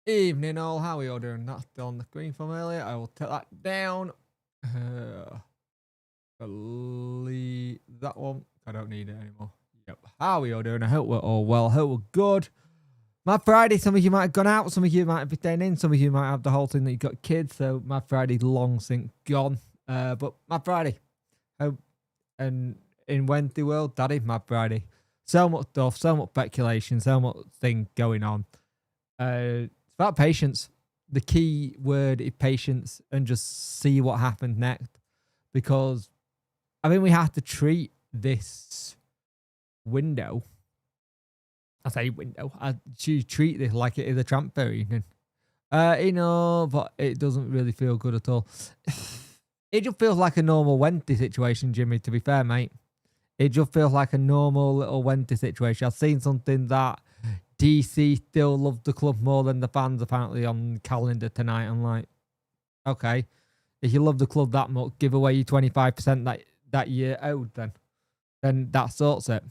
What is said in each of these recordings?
Evening all, how are you all doing? That's still on the screen from earlier. I will take that down. Delete that one. I don't need it anymore. Yep. How are you all doing? I hope we're all well. I hope we're good. My Friday, some of you might have gone out, some of you might be staying in, some of you might have the whole thing that you've got kids, so my Friday's long since gone. But my Friday. And in Wednesday world, that is my Friday. So much stuff, so much speculation, so much thing going on. It's about patience. The key word is patience and just see what happens next. Because I think we have to treat this window. I say window. I should treat this like it is a transfer evening. But it doesn't really feel good at all. It just feels like a normal Wednesday situation, Jimmy, to be fair, mate. It just feels like a normal little Wednesday situation. I've seen something that DEC still love the club more than the fans apparently on the calendar tonight. I'm like, okay, if you love the club that much, give away your 25% that year owed then that sorts it.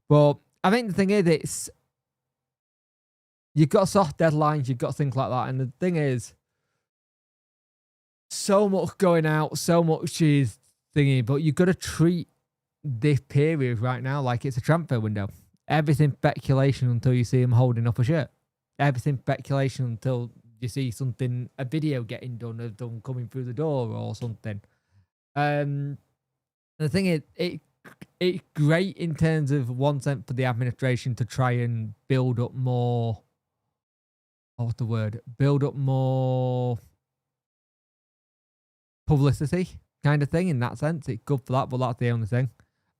But I think the thing is, you've got soft deadlines, you've got things like that, and the thing is, so much going out, so much is thingy, but you've got to treat this period right now like it's a transfer window. Everything speculation until you see him holding up a shirt. Everything speculation until you see something, a video getting done of them coming through the door or something. The thing is, it's great in terms of one sense for the administration to try and build up more. What's the word? Build up more publicity kind of thing in that sense. It's good for that, but that's the only thing.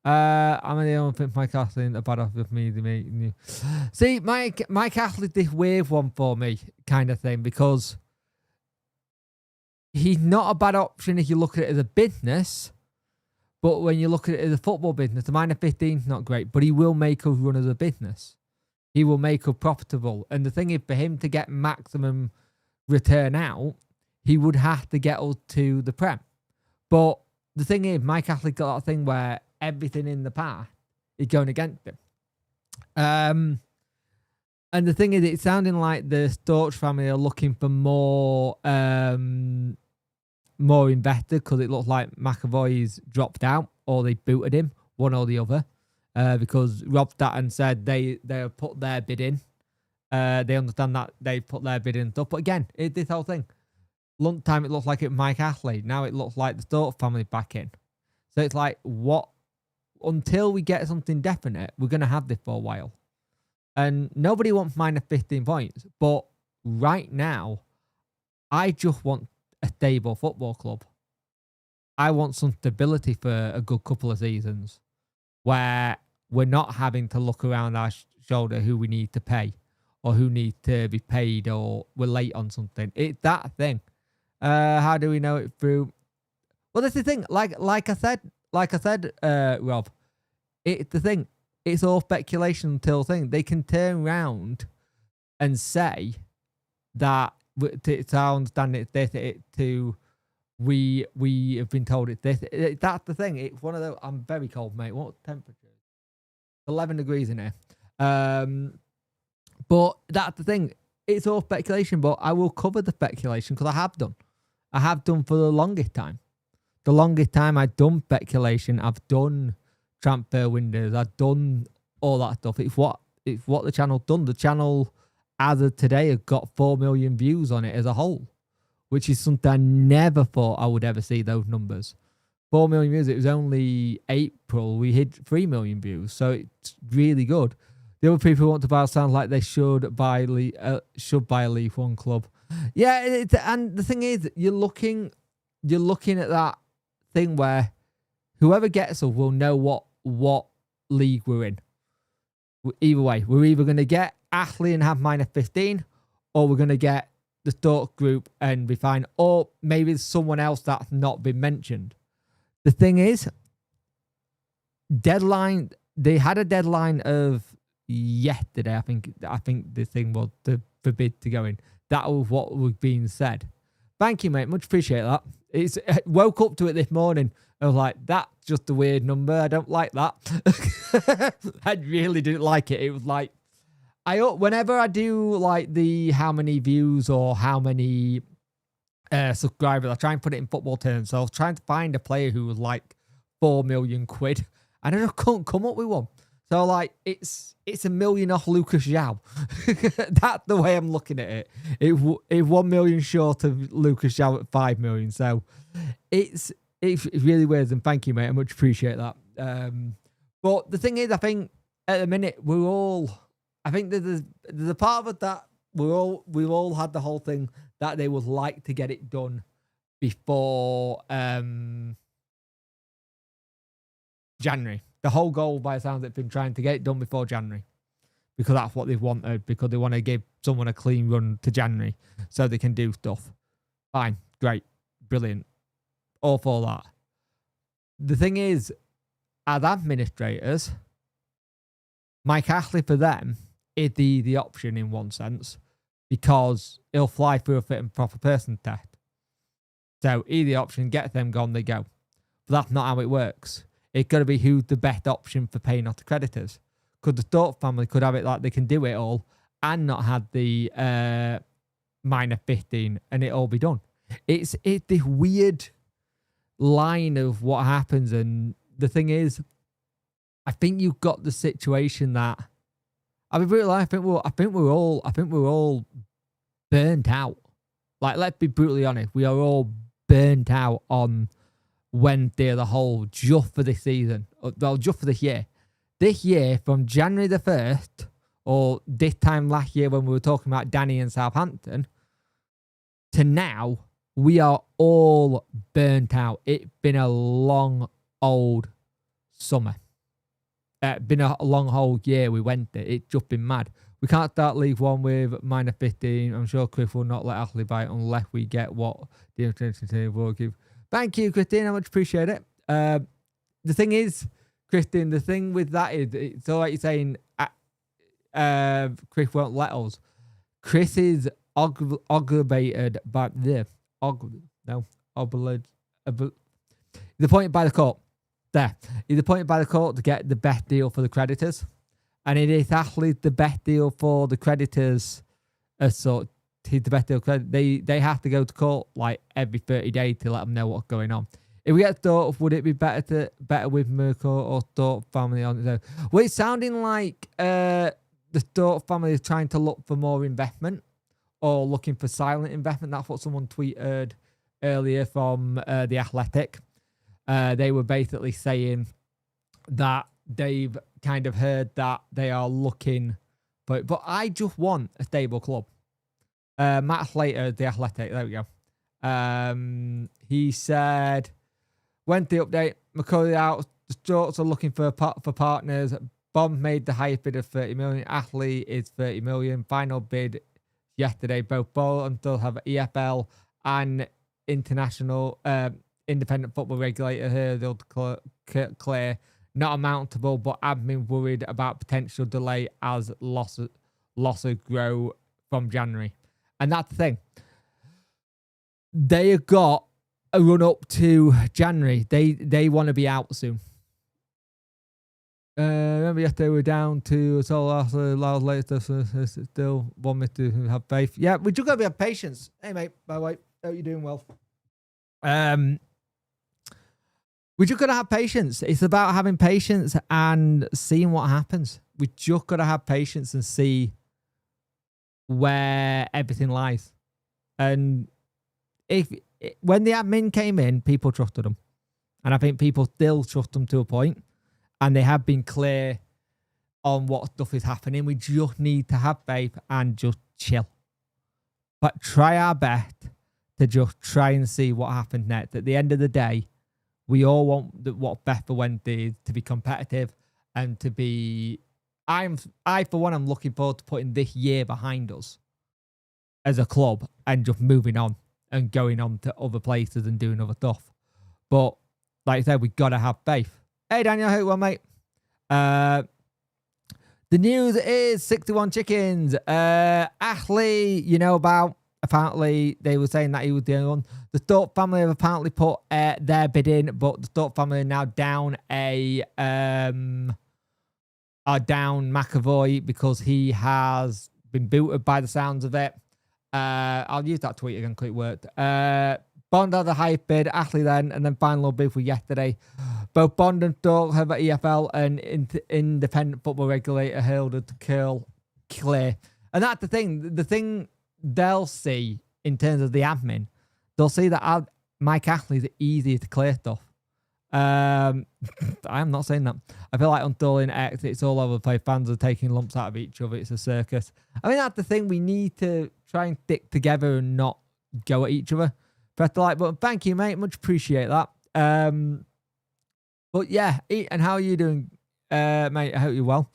I'm the only thing Mike Ashley a bad off with me. See, Mike Ashley's this weird one for me kind of thing because he's not a bad option if you look at it as a business, but when you look at it as a football business, the minor 15 is not great, but he will make us run as a business. He will make us profitable. And the thing is, for him to get maximum return out, he would have to get us to the Prem. But the thing is, Mike Ashley got that thing where everything in the past is going against him. And the thing is, it's sounding like the Storch family are looking for more investor because it looks like McAvoy's dropped out or they booted him, one or the other, because Rob Statton said they have put their bid in. They understand that they put their bid in and stuff. But again, it's this whole thing. Lunchtime, it looked like it was Mike Ashley. Now it looks like the Storch family back in. So it's like, what? Until we get something definite, we're going to have this for a while. And nobody wants minus 15 points. But right now, I just want a stable football club. I want some stability for a good couple of seasons where we're not having to look around our shoulder who we need to pay or who needs to be paid or we're late on something. It's that thing. How do we know it through? Well, that's the thing. Like I said, Rob, it's the thing. It's all speculation until thing. They can turn around and say that to our understanding it's this. We have been told it's this. That's the thing. It's one of those. I'm very cold, mate. What temperature? 11 degrees in here. But that's the thing. It's all speculation, but I will cover the speculation because I have done. I have done for the longest time. The longest time I've done speculation, I've done transfer windows, I've done all that stuff. It's what the channel's done. The channel, as of today, has got 4 million views on it as a whole, which is something I never thought I would ever see those numbers. 4 million views. It was only April. We hit 3 million views, so it's really good. The other people who want to buy sound like they should buy a League One club. Yeah, and the thing is, you're looking at that thing where whoever gets us will know what league we're in. Either way, we're either going to get Ashley and have minus 15, or we're going to get the Storch group and be fine, or maybe it's someone else that's not been mentioned. The thing is, deadline. They had a deadline of yesterday. I think the thing was to forbid to go in. That was what was being said. Thank you, mate. Much appreciate that. It's woke up to it this morning. I was like, that's just a weird number. I don't like that. I really didn't like it. It was like, whenever I do like the how many views or how many subscribers, I try and put it in football terms. So I was trying to find a player who was like 4 million quid, and I just couldn't come up with one. So like it's $1 million off Lucas João. That's the way I'm looking at it. It's 1 million short of Lucas João at 5 million. So it's really weird, and thank you, mate. I much appreciate that. But the thing is, I think at the minute I think there's a part of it that we've all had the whole thing that they would like to get it done before January. The whole goal, by the sound of it, been trying to get it done before January, because that's what they've wanted, because they want to give someone a clean run to January so they can do stuff. Fine, great, brilliant, all for that. The thing is, as administrators, Mike Ashley for them is the option in one sense, because he'll fly through a fit and proper person test. So he's the option, get them gone, they go. But that's not how it works. It's got to be who's the best option for paying off the creditors. Because the Thorpe family could have it like they can do it all and not have the minor 15 and it all be done. It's this weird line of what happens. And the thing is, I think you've got the situation that I think we're all burnt out. Like, let's be brutally honest, we are all burnt out on Wednesday the whole just for this season. Well, just for this year. This year, from January the 1st, or this time last year when we were talking about Danny and Southampton, to now, we are all burnt out. It's been a long, old summer. Been a long, old year we went there. It's just been mad. We can't start League One with minor 15. I'm sure Chris will not let Ashley buy it unless we get what the intensity will give. Thank you, Christine. I much appreciate it. The thing is, Christine, the thing with that is, it's all like you're saying, Chris won't let us. Chris is obligated by the appointed by the court. There. He's appointed by the court to get the best deal for the creditors. And it is actually the best deal for the creditors as such. He's the best deal. They have to go to court like every 30 days to let them know what's going on. If we get Thorpe, would it be better with Merkel or Thorpe family on its own? Well, it's sounding like the Thorpe family is trying to look for more investment or looking for silent investment. That's what someone tweeted earlier from The Athletic. They were basically saying that they've kind of heard that they are looking for it. But I just want a stable club. Matt Slater, The Athletic, there we go. He said, went the update, McCully out, the Storks are looking for partners. Bond made the highest bid of 30 million. Ashley is 30 million. Final bid yesterday. Both Ball and still have EFL and international independent football regulator here. They'll clear not amountable, but admin worried about potential delay as losses grow from January. And that's the thing. They have got a run up to January. They want to be out soon. Remember yesterday we were down to last later, so still want me to have faith. Yeah, we just got to have patience. Hey mate, by the way, hope you're doing well. We just got to have patience. It's about having patience and seeing what happens. We just got to have patience and see where everything lies. And when the admin came in, people trusted them. And I think people still trust them to a point. And they have been clear on what stuff is happening. We just need to have faith and just chill. But try our best to just try and see what happens next. At the end of the day, we all want what's best for Wednesday is to be competitive and to be... I, for one, I'm looking forward to putting this year behind us as a club and just moving on and going on to other places and doing other stuff. But, like I said, we got to have faith. Hey, Daniel, how you well, mate? The news is 61 chickens. Ashley, you know about, apparently they were saying that he was the only one. The Thorpe family have apparently put their bid in, but the Thorpe family are now down a are down McAvoy because he has been booted by the sounds of it. I'll use that tweet again because it worked. Bond had the highest bid, Ashley then, and then final bid for yesterday. Both Bond and Dork have at EFL and independent football regulator held it to curl clear. And that's the thing. The thing they'll see in terms of the admin, they'll see that Mike Ashley's easier to clear stuff. I'm not saying that. I feel like until in X, it's all over the place. Fans are taking lumps out of each other. It's a circus. I mean, that's the thing. We need to try and stick together and not go at each other. Press the like button. Thank you, mate. Much appreciate that. But yeah, and how are you doing, mate? I hope you're well.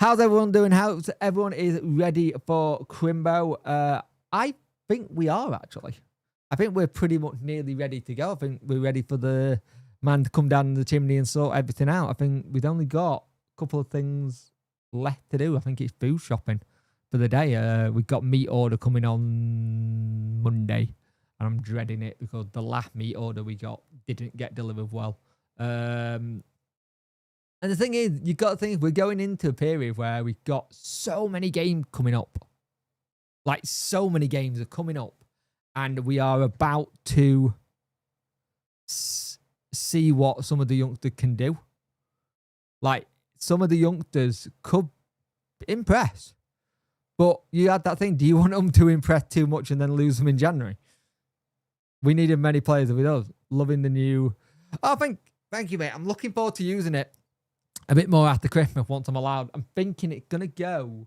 How's everyone doing? How's everyone is ready for Crimbo? I think we are, actually. I think we're pretty much nearly ready to go. I think we're ready for the man to come down the chimney and sort everything out. I think we've only got a couple of things left to do. I think it's food shopping for the day. We've got meat order coming on Monday. And I'm dreading it because the last meat order we got didn't get delivered well. And the thing is, you've got to think, we're going into a period where we've got so many games coming up. Like, so many games are coming up. And we are about to see what some of the youngsters can do. Like, some of the youngsters could impress. But you had that thing, do you want them to impress too much and then lose them in January? We needed many players with us. Loving the new... Oh, thank you, mate. I'm looking forward to using it a bit more after Christmas once I'm allowed. I'm thinking it's going to go...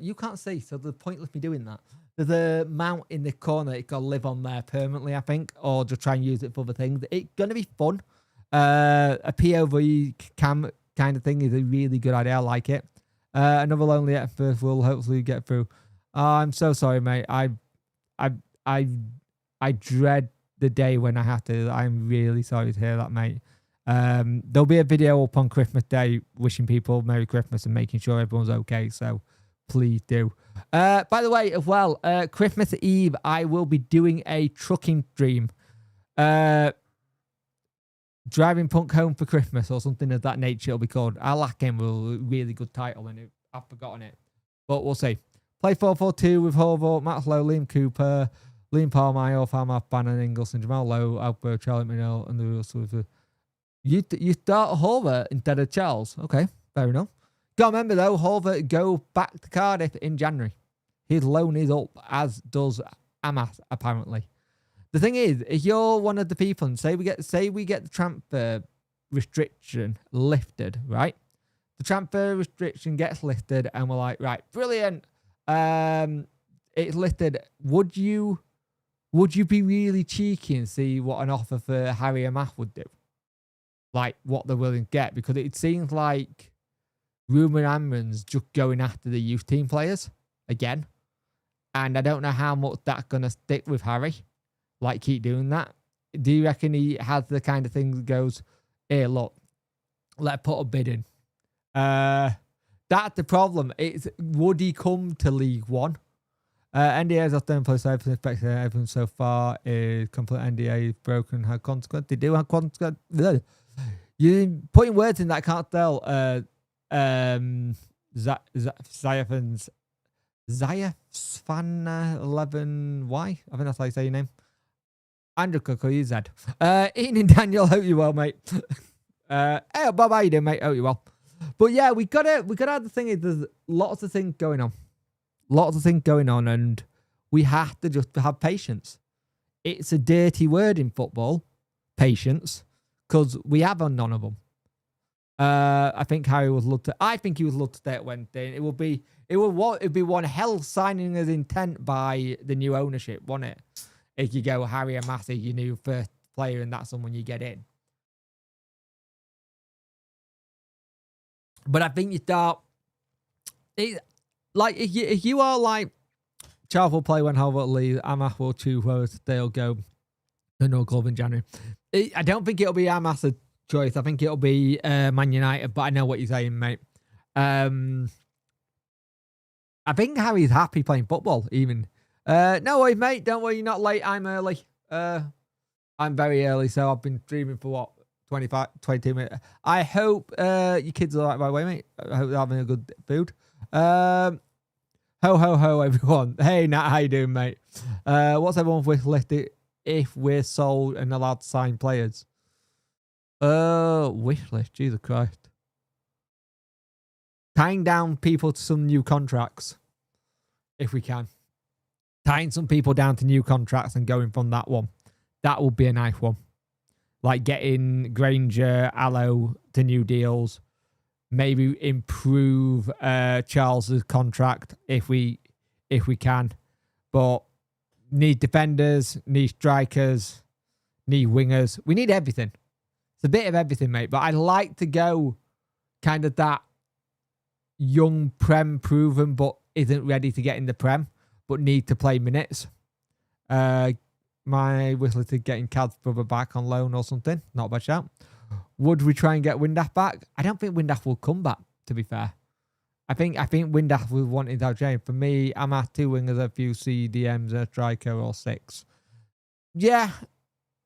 you can't see, so there's pointless me doing that. There's a mount in the corner. It's got to live on there permanently, I think, or just try and use it for other things. It's going to be fun. A POV cam kind of thing is a really good idea. I like it. Another lonely episode will hopefully get through. Oh, I'm so sorry, mate. I dread the day when I have to. I'm really sorry to hear that, mate. There'll be a video up on Christmas Day wishing people Merry Christmas and making sure everyone's okay. So please do. By the way, as well, Christmas Eve, I will be doing a trucking stream. Driving Punk Home for Christmas or something of that nature it'll be called. I like him with a really good title and I've forgotten it. But we'll see. Play 4-4-2 with Horvath, Matt Lowe, Liam Cooper, Liam Palmeyer, Farmer, Bannon, Ingles, and Jamal Lowe, Alpo, Charlie Minell, and the rest of the... You start Horvath instead of Charles. Okay, fair enough. Got to remember, though, Horvath go back to Cardiff in January. His loan is up, as does Amath, apparently. The thing is, if you're one of the people, and say we get the transfer restriction lifted, right? The transfer restriction gets lifted, and we're like, right, brilliant. It's lifted. Would you be really cheeky and see what an offer for Harry Amath would do? Like, what they're willing to get? Because it seems like Rumour Amron's just going after the youth team players again. And I don't know how much that's going to stick with Harry. Like, keep doing that. Do you reckon he has the kind of thing that goes, here, look, let's put a bid in? That's the problem. It's, would he come to League One? NDAs have done plus everything, everything so far is complete NDA broken, had consequence. They do have consequence. You're putting words in that I can't tell. Zayafana 11Y. I think that's how you say your name. Andrew Cook, you Zed. Ian and Daniel, hope you're well, mate. Hey, Bob, how you doing, mate? Hope you're well. But yeah, we gotta have the thing is there's lots of things going on. Lots of things going on, and we have to just have patience. It's a dirty word in football, patience, because we have none of them. I think Harry would love to. I think he would love to stay at Wednesday. It'd be one hell signing as intent by the new ownership, wouldn't it? If you go Harry Amath, your new first player, and that's someone you get in. But I think you start. Like, if you are like, Charles will play when Horvath leaves, Amath will choose where they'll go to no club in January. I don't think it'll be Amath's choice. I think it'll be Man United, but I know what you're saying, mate. I think Harry's happy playing football, even. No worries, mate. Don't worry, you're not late. I'm early. I'm very early, so I've been streaming for, what, 25, 22 minutes. I hope your kids are all right, by the way, mate. I hope they're having a good food. Ho, ho, ho, everyone. Hey, Nat, how you doing, mate? What's everyone's wish list if we're sold and allowed to sign players? Wish list, Jesus Christ. Tying down people to some new contracts, if we can. Tying some people down to new contracts and going from that one. That would be a nice one. Like getting Granger, Allo to new deals. Maybe improve Charles's contract if we can. But need defenders, need strikers, need wingers. We need everything. It's a bit of everything, mate. But I'd like to go kind of that young Prem proven but isn't ready to get in the Prem but need to play minutes. My whistle to getting Cad's brother back on loan or something. Not a bad shout. Would we try and get Windaf back? I don't think Windaf will come back, to be fair. I think Windaf will want it out change. For me, I'm at 2 wingers, a few CDMs, a striker or 6. Yeah,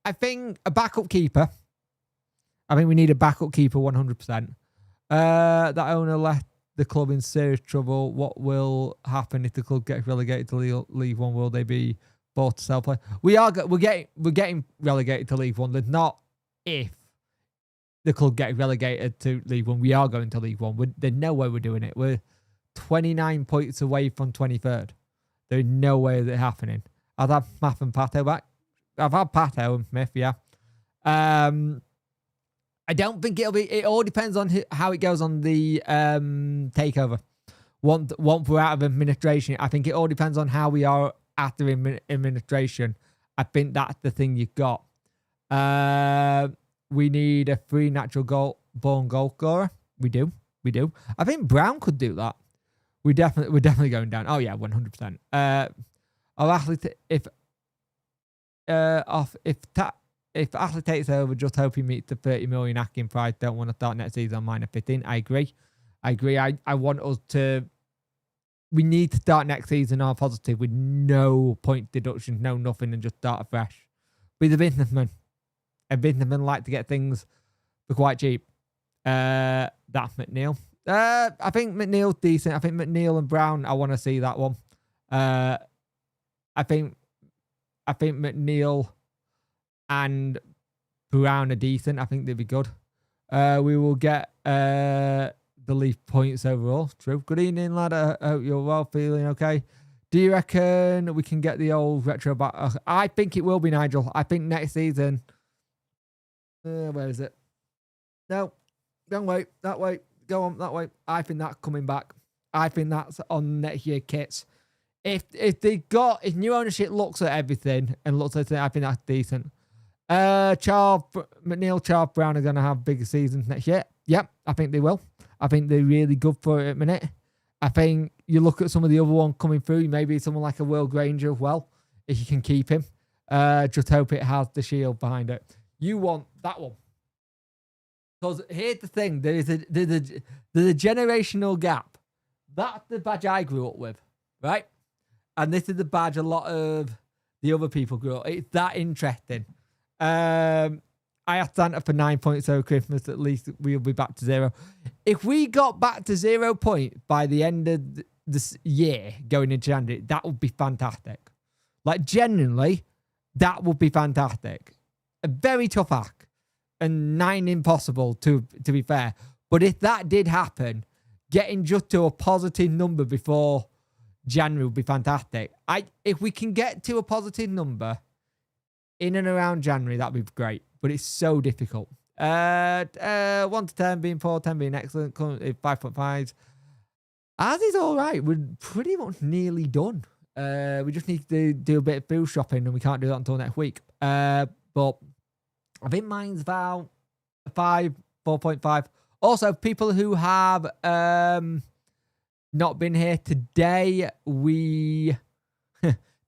I think a backup keeper. I think we need a backup keeper 100%. That owner left the club in serious trouble. What will happen if the club gets relegated to League One? Will they be bought to sell play? We're getting relegated to League One. There's not if the club gets relegated to League One. We are going to League One. There's no way we're doing it. We're 29 points away from 23rd. There's no way that's happening. I've had Math and Pato back. I've had Pato and Smith, yeah. I don't think it'll be... It all depends on how it goes on the takeover. Once we're out of administration, I think it all depends on how we are after administration. I think that's the thing you've got. We need a free natural born goal scorer. We do. I think Brown could do that. We're definitely going down. Oh yeah, 100%. I'll actually if Ashley takes over, just hope he meets the 30 million asking price. Don't want to start next season on minor 15. I agree. I want us to... We need to start next season on positive with no point deduction, no nothing, and just start afresh. Be the businessman. A businessman like to get things for quite cheap. That's McNeil. I think McNeil's decent. I think McNeil and Brown, I want to see that one. I think McNeil and Brown are decent. I think they'd be good. We will get the Leaf points overall. True. Good evening, lad. I hope you're well, feeling okay. Do you reckon we can get the old retro back? I think it will be, Nigel. I think next season... where is it? No. Don't wait. That way. Go on, that way. I think that's coming back. I think that's on next year kits. If new ownership looks at everything and looks at it, I think that's decent. McNeil, Charles, Brown are going to have bigger seasons next year. Yep, I think they will. I think they're really good for it at the minute. I think you look at some of the other ones coming through, maybe someone like a Will Granger as well, if you can keep him. Just hope it has the shield behind it. You want that one. Because here's the thing, there's a generational gap. That's the badge I grew up with, right? And this is the badge a lot of the other people grew up. It's that interesting. I asked Santa for 9 points over Christmas. At least we'll be back to 0. If we got back to 0 points by the end of this year, going into January, that would be fantastic. Like, genuinely, that would be fantastic. A very tough act and 9 impossible, to be fair. But if that did happen, getting just to a positive number before January would be fantastic. If we can get to a positive number in and around January, that'd be great. But it's so difficult. 1 to 10 being poor, 10 being excellent, 5.5. Ours is all right. We're pretty much nearly done. We just need to do a bit of food shopping, and we can't do that until next week. But I think mine's about 5, 4.5. Also, people who have not been here today,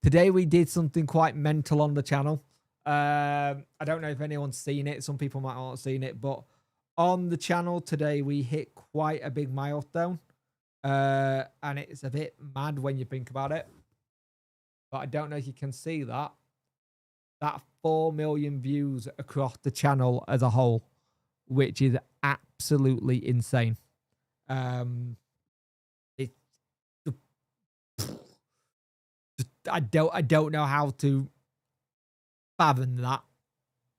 today we did something quite mental on the channel. I don't know if anyone's seen it. Some people might not have seen it, but on the channel today, we hit quite a big milestone. And it's a bit mad when you think about it. But I don't know if you can see that. That 4 million views across the channel as a whole which is absolutely insane. I don't know how to fathom that.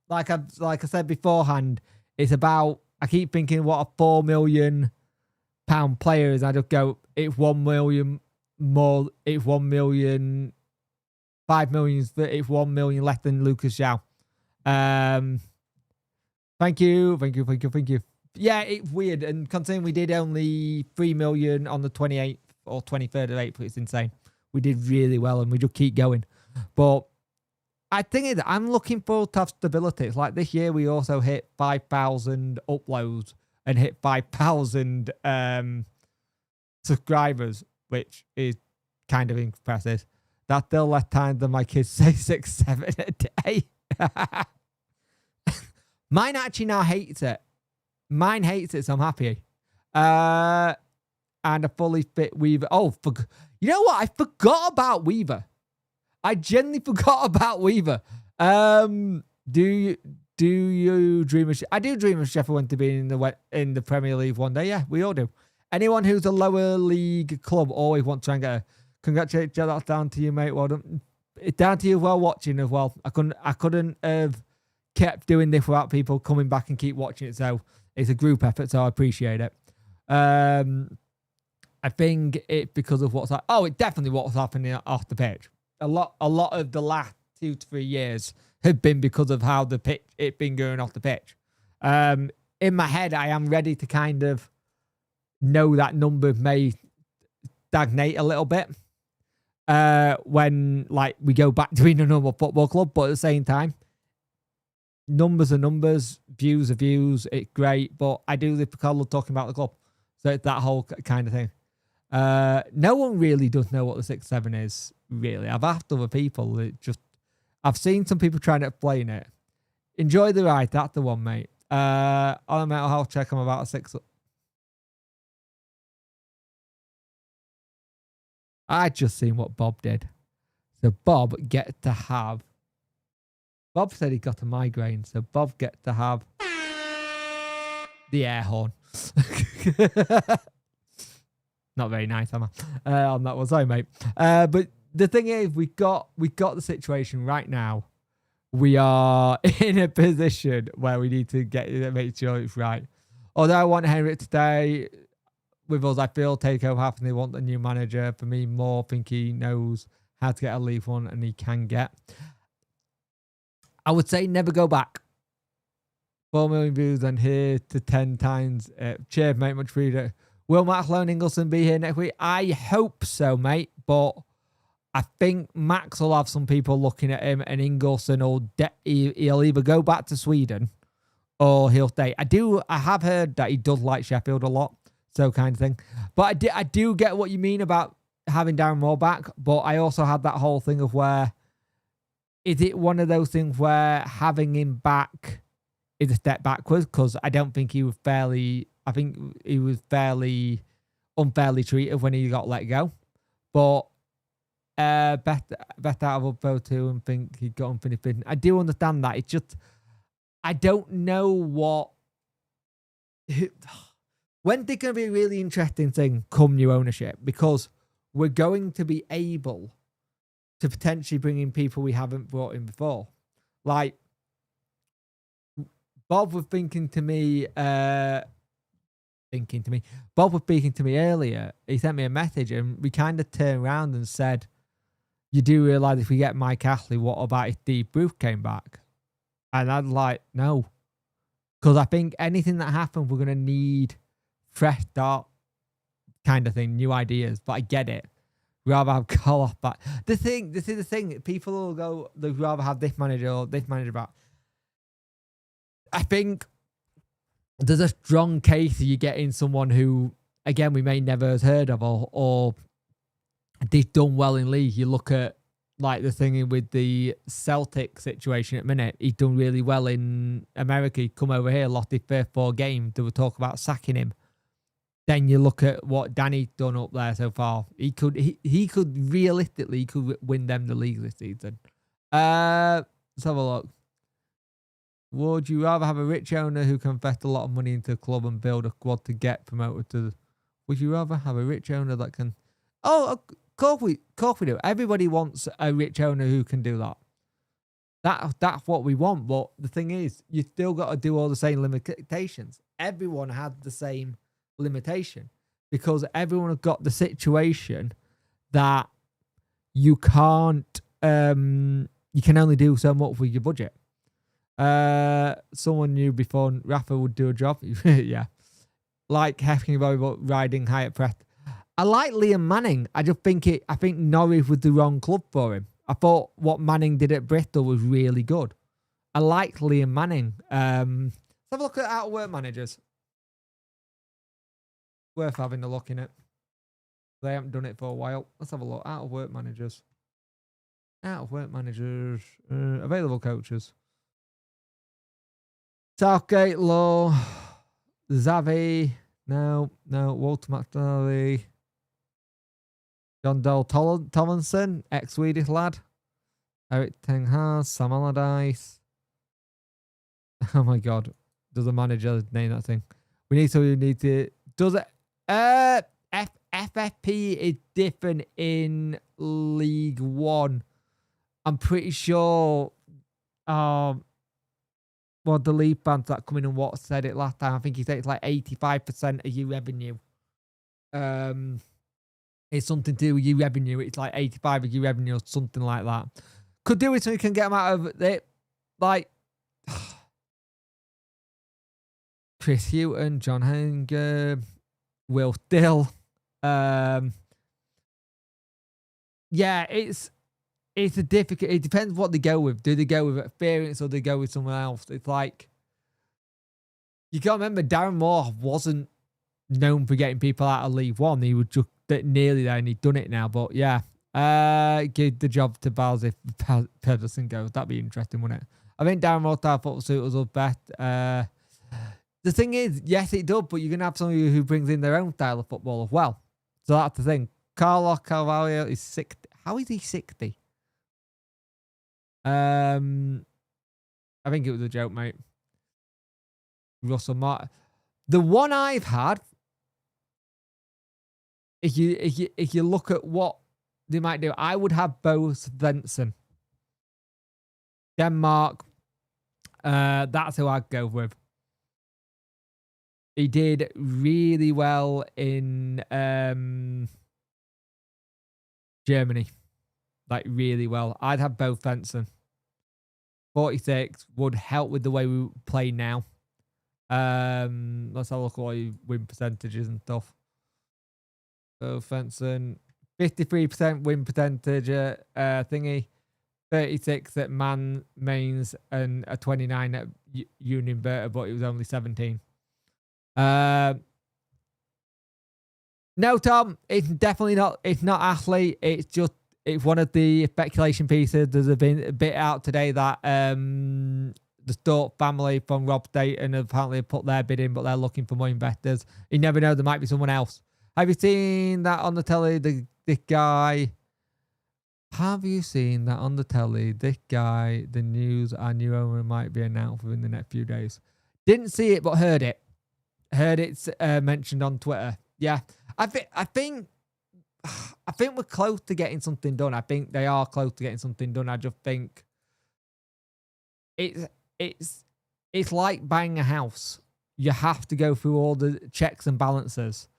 Like I said beforehand, it's about, I keep thinking what a £4 million player is. I just go, it's 1 million more, it's 1 million, 5 million, it's 1 million less than Lucas Zhao. Thank you. Yeah, it's weird. And considering we did only 3 million on the 28th or 23rd of April, it's insane. We did really well and we just keep going. But I think I'm looking for tough stability. It's like this year we also hit 5,000 uploads and hit 5,000 subscribers, which is kind of impressive. That's still less time than my kids say 6, 7 a day. Mine actually now hates it. Mine hates it, so I'm happy. And a fully fit Weaver. Oh, you know what? I forgot about Weaver. I genuinely forgot about Weaver. Do you dream of? I do dream of Sheffield Wednesday being in the Premier League one day. Yeah, we all do. Anyone who's a lower league club always wants to try and get a. Congratulations, that's down to you, mate. Well done. It's down to you as well, watching as well. I couldn't have kept doing this without people coming back and keep watching it. So it's a group effort, so I appreciate it. I think it's because of what's it's definitely what's happening off the pitch. A lot of the last 2 to 3 years have been because of how the pitch it's been going off the pitch. In my head, I am ready to kind of know that number may stagnate a little bit when like we go back to being a normal football club, but at the same time, numbers are numbers, views are views. It's great, but I do live because I love talking about the club, so it's that whole kind of thing. No one really does know what the 6-7 is. Really, I've asked other people. I've seen some people trying to explain it. Enjoy the ride. That's the one, mate. On a mental health check, I'm about a 6. I just seen what Bob did. So Bob gets to have. Bob said he got a migraine, so Bob gets to have the air horn. Not very nice, am I? On that one, sorry, mate. But the thing is, we got the situation right now. We are in a position where we need to make sure it's right. Although I want Henrik to stay with us, I feel takeover happened. They want a new manager. For me, more think he knows how to get a leave one, and he can get. I would say never go back. 4 million views and here to 10 times. Cheers, mate. Much appreciated. Will Max Lone Ingleson be here next week? I hope so, mate. But I think Max will have some people looking at him, and Ingleson he'll either go back to Sweden or he'll stay. I have heard that he does like Sheffield a lot, so kind of thing. But I do get what you mean about having Darren Moore back. But I also had that whole thing of where is it one of those things where having him back is a step backwards, because I don't think he was fairly. I think he was fairly unfairly treated when he got let go. But best out of Upvo too, and think he got unfinished business. I do understand that. It's just I don't know when they're going to be a really interesting thing come new ownership, because we're going to be able to potentially bring in people we haven't brought in before. Like Bob was speaking to me earlier. He sent me a message and we kind of turned around and said, you do realise if we get Mike Ashley, what about if Steve Bruce came back? And I'd like, no. Because I think anything that happens, we're going to need fresh start kind of thing, new ideas. But I get it. We'd rather have Koloff back. This is the thing. People will go, they'd rather have this manager or this manager back. I think there's a strong case that you get in someone who, again, we may never have heard of, or they've done well in league. You look at like the thing with the Celtic situation at the minute. He's done really well in America. He come over here, lost his first 4 games. They were talking about sacking him. Then you look at what Danny's done up there so far. He could realistically win them the league this season. Let's have a look. Would you rather have a rich owner who can invest a lot of money into a club and build a squad to get promoted to the... Would you rather have a rich owner that can... Oh, of course we do. Everybody wants a rich owner who can do that. That's what we want. But the thing is, you still got to do all the same limitations. Everyone had the same limitation because everyone has got the situation that you can't... you can only do so much with your budget. Someone knew before Rafa would do a job. Yeah. Like hefting about riding high at press. I like Liam Manning. I think Norwich was the wrong club for him. I thought what Manning did at Bristol was really good. I like Liam Manning. Let's have a look at out-of-work managers. Worth having a look in it. They haven't done it for a while. Let's have a look. Out-of-work managers. Out-of-work managers. Available coaches. Southgate, Law. Xavi. No. Walter McNally. John Dole Tomlinson, ex-Swedish lad. Eric Ten Hag, Sam Allardyce. Oh my God. Does a manager name that thing? We need to... Does it... FFP is different in League One. I'm pretty sure... well, the league fans that come in and what said it last time. I think he said it's like 85% of your revenue. It's something to do with your revenue. It's like 85 of your revenue or something like that. Could do it so you can get them out of it. Like Chris Houghton, John Hanger, Will Still. Yeah, it's a difficult. It depends what they go with. Do they go with experience or do they go with someone else? It's like you got to remember Darren Moore wasn't known for getting people out of League One. He was just nearly there and he'd done it now. But yeah, give the job to Bals if Pedersen goes. That'd be interesting, wouldn't it? I think Darren Moore thought suitors was best. The thing is, yes, it does, but you're gonna have somebody who brings in their own style of football as well. So that's the thing. Carlo Carvalho is 60. How is he 60? I think it was a joke, mate. Russell Martin. The one I've had, if you look at what they might do, I would have Bo Svensson. Denmark. That's who I'd go with. He did really well in Germany. Like, really well. I'd have Bo Svensson. 46 would help with the way we play now. Let's have a look at all your win percentages and stuff. Bo Svensson. 53% win percentage at thingy. 36 at Mainz and a 29 at Union Berta, but it was only 17. No, Tom, it's definitely not. It's not athlete. It's one of the speculation pieces. There's been a bit out today that the Stork family from Rob Staten have apparently put their bid in, but they're looking for more investors. You never know, there might be someone else. Have you seen that on the telly? This guy. Have you seen that on the telly? This guy, the news, our new owner might be announced within the next few days. Didn't see it, but heard it. Heard it's mentioned on Twitter. Yeah, I think we're close to getting something done. I think they are close to getting something done. I just think it's like buying a house. You have to go through all the checks and balances.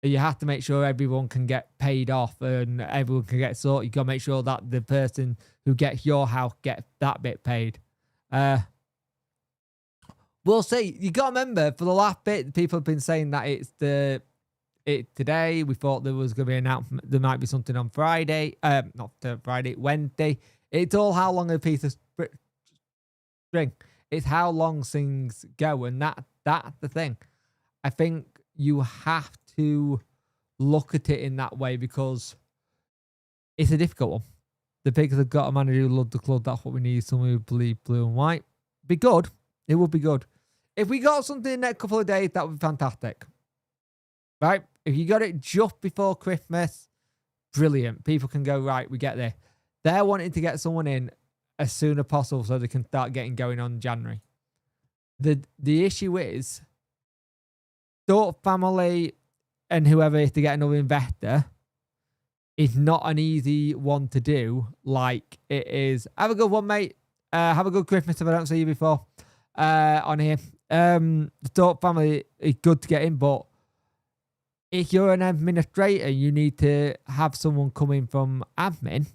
You have to make sure everyone can get paid off and everyone can get sorted. You got to make sure that the person who gets your house gets that bit paid. We'll see. You got to remember, for the last bit, people have been saying that it's today. We thought there was going to be an announcement. There might be something on Friday. Not Friday, Wednesday. It's all how long a piece of string. It's how long things go, and that's the thing. I think you have to look at it in that way because it's a difficult one. The Pigs have got a manager who loves the club. That's what we need. Someone who believes blue and white. Be good. It would be good. If we got something in the next couple of days, that would be fantastic. Right? If you got it just before Christmas, brilliant. People can go, right, we get there. They're wanting to get someone in as soon as possible so they can start getting going on January. The issue is Thorpe family and whoever, if they get another investor, is not an easy one to do like it is. Have a good one, mate. Have a good Christmas if I don't see you before on here. The Thorpe family is good to get in, but if you're an administrator, you need to have someone coming from admin.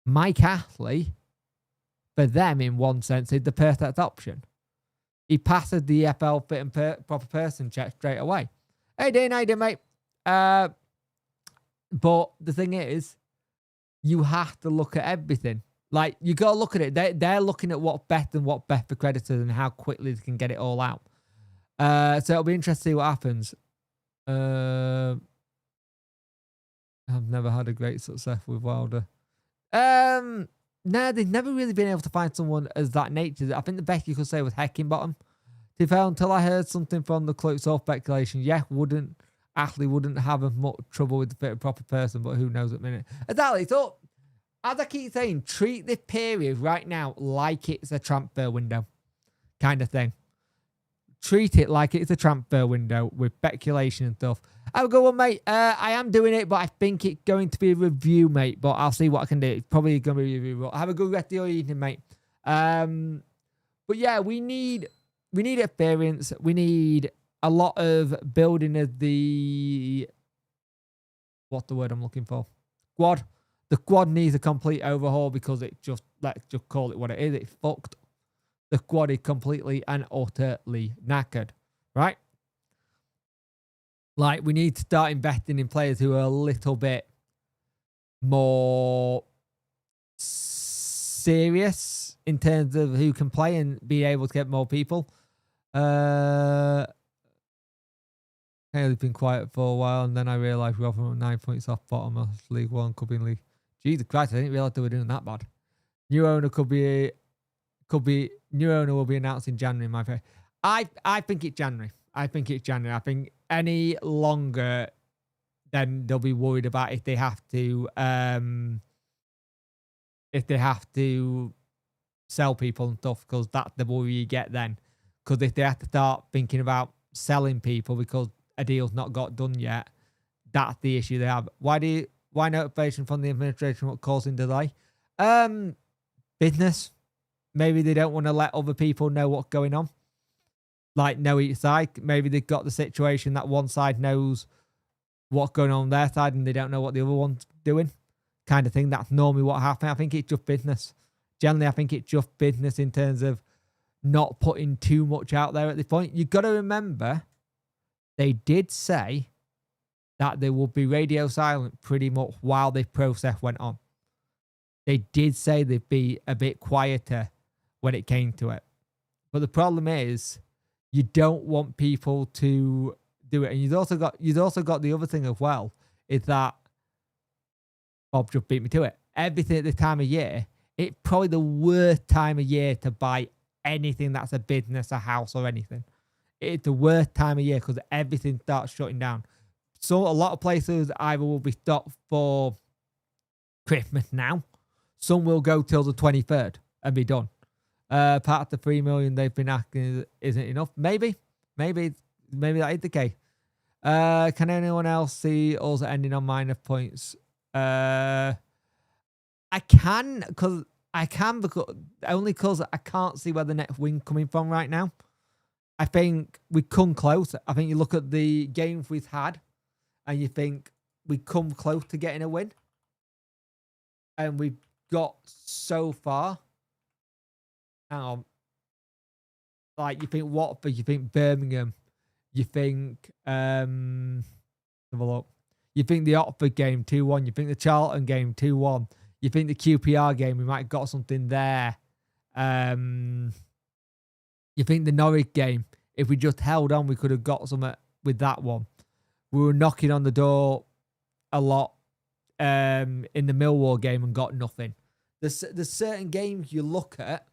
Mike Ashley, for them, in one sense, is the perfect option. He passes the FL fit and proper person check straight away. Hey, Dean, how you doing, mate? But the thing is, you have to look at everything. Like, you got to look at it. They're looking at what's best and what's best for creditors and how quickly they can get it all out. So it'll be interesting to see what happens. I've never had a great success with Wilder. No, they've never really been able to find someone as that nature. I think the best you could say was Heckingbottom. To be fair, until I heard something from the Cloak Soul speculation, Ashley wouldn't have as much trouble with the fit and proper person, but who knows at the minute. Exactly. So, as I keep saying, treat this period right now like it's a transfer window kind of thing. Treat it like it's a transfer window with speculation and stuff. Have a good one, mate. I am doing it, but I think it's going to be a review, mate. But I'll see what I can do. It's probably going to be a review. But have a good rest of your evening, mate. But yeah, we need experience. We need a lot of building of the... What's the word I'm looking for? Squad. The squad needs a complete overhaul because it just... Let's just call it what it is. It's fucked. The squad is completely and utterly knackered, right? Like, we need to start investing in players who are a little bit more serious in terms of who can play and be able to get more people. Haley's been quiet for a while, and then I realised we're off 9 points off bottom of League One, could be in League. Jesus Christ, I didn't realise they were doing that bad. New owner new owner will be announced in January, in my opinion. I think it's January. I think any longer, then they'll be worried about if they have to sell people and stuff, because that's the worry you get then. Because if they have to start thinking about selling people because a deal's not got done yet, that's the issue they have. Why notification from the administration what causing delay? Business. Maybe they don't want to let other people know what's going on. Like, know each side. Maybe they've got the situation that one side knows what's going on their side and they don't know what the other one's doing. Kind of thing. That's normally what happens. I think it's just business. Generally, I think it's just business in terms of not putting too much out there at this point. You've got to remember, they did say that they would be radio silent pretty much while this process went on. They did say they'd be a bit quieter when it came to it. But the problem is, you don't want people to do it. And you've also got the other thing as well, is that Bob just beat me to it. Everything at this time of year, it's probably the worst time of year to buy anything that's a business, a house, or anything. It's the worst time of year because everything starts shutting down. So a lot of places either will be stopped for Christmas now. Some will go till the 23rd and be done. Part of the 3 million they've been asking isn't enough. Maybe that is the case. Can anyone else see us ending on minus points? I can because only because I can't see where the next win coming from right now. I think we come close. I think you look at the games we've had, and you think we come close to getting a win, and we've got so far. Like, you think Watford, you think Birmingham, you think have a look. You think the Oxford game 2-1, you think the Charlton game 2-1, you think the QPR game we might have got something there. You think the Norwich game, if we just held on, we could have got something with that one. We were knocking on the door a lot in the Millwall game and got nothing. There's certain games you look at,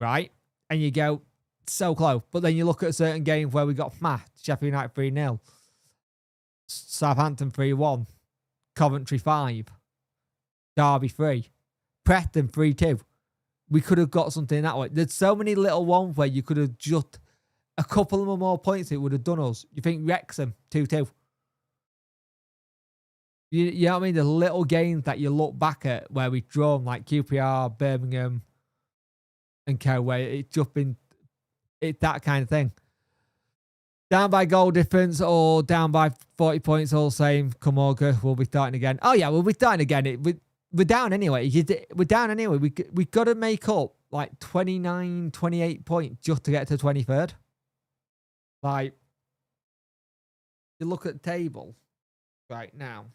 right, and you go, so close. But then you look at certain games where we got smashed. Sheffield United 3-0. Southampton 3-1. Coventry 5. Derby 3. Preston 3-2. we could have got something that way. There's so many little ones where you could have just a couple of more points. It would have done us. You think Wrexham 2-2? You know what I mean? The little games that you look back at where we've drawn, like QPR, Birmingham, and co, where it's just been that kind of thing. Down by goal difference or down by 40 points, all the same. Come on, we'll be starting again. Oh yeah, we'll be starting again. We're down anyway. We're down anyway. We got to make up like 29, 28 points just to get to 23rd. Like, you look at the table right now.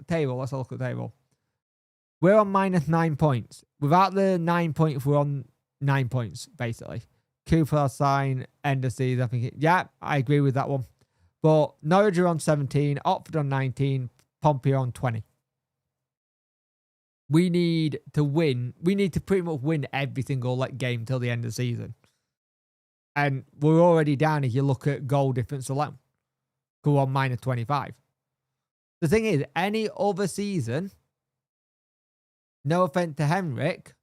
Table. Let's look at the table. We're on -9 points. Without the 9 points, we're on 9 points, basically. Cooper sign, end of season. I think yeah, I agree with that one. But Norwich are on 17, Oxford on 19, Pompey on 20. We need to win. We need to pretty much win every single game till the end of the season. And we're already down if you look at goal difference alone. Go on -25. The thing is, any other season, no offense to Henrik,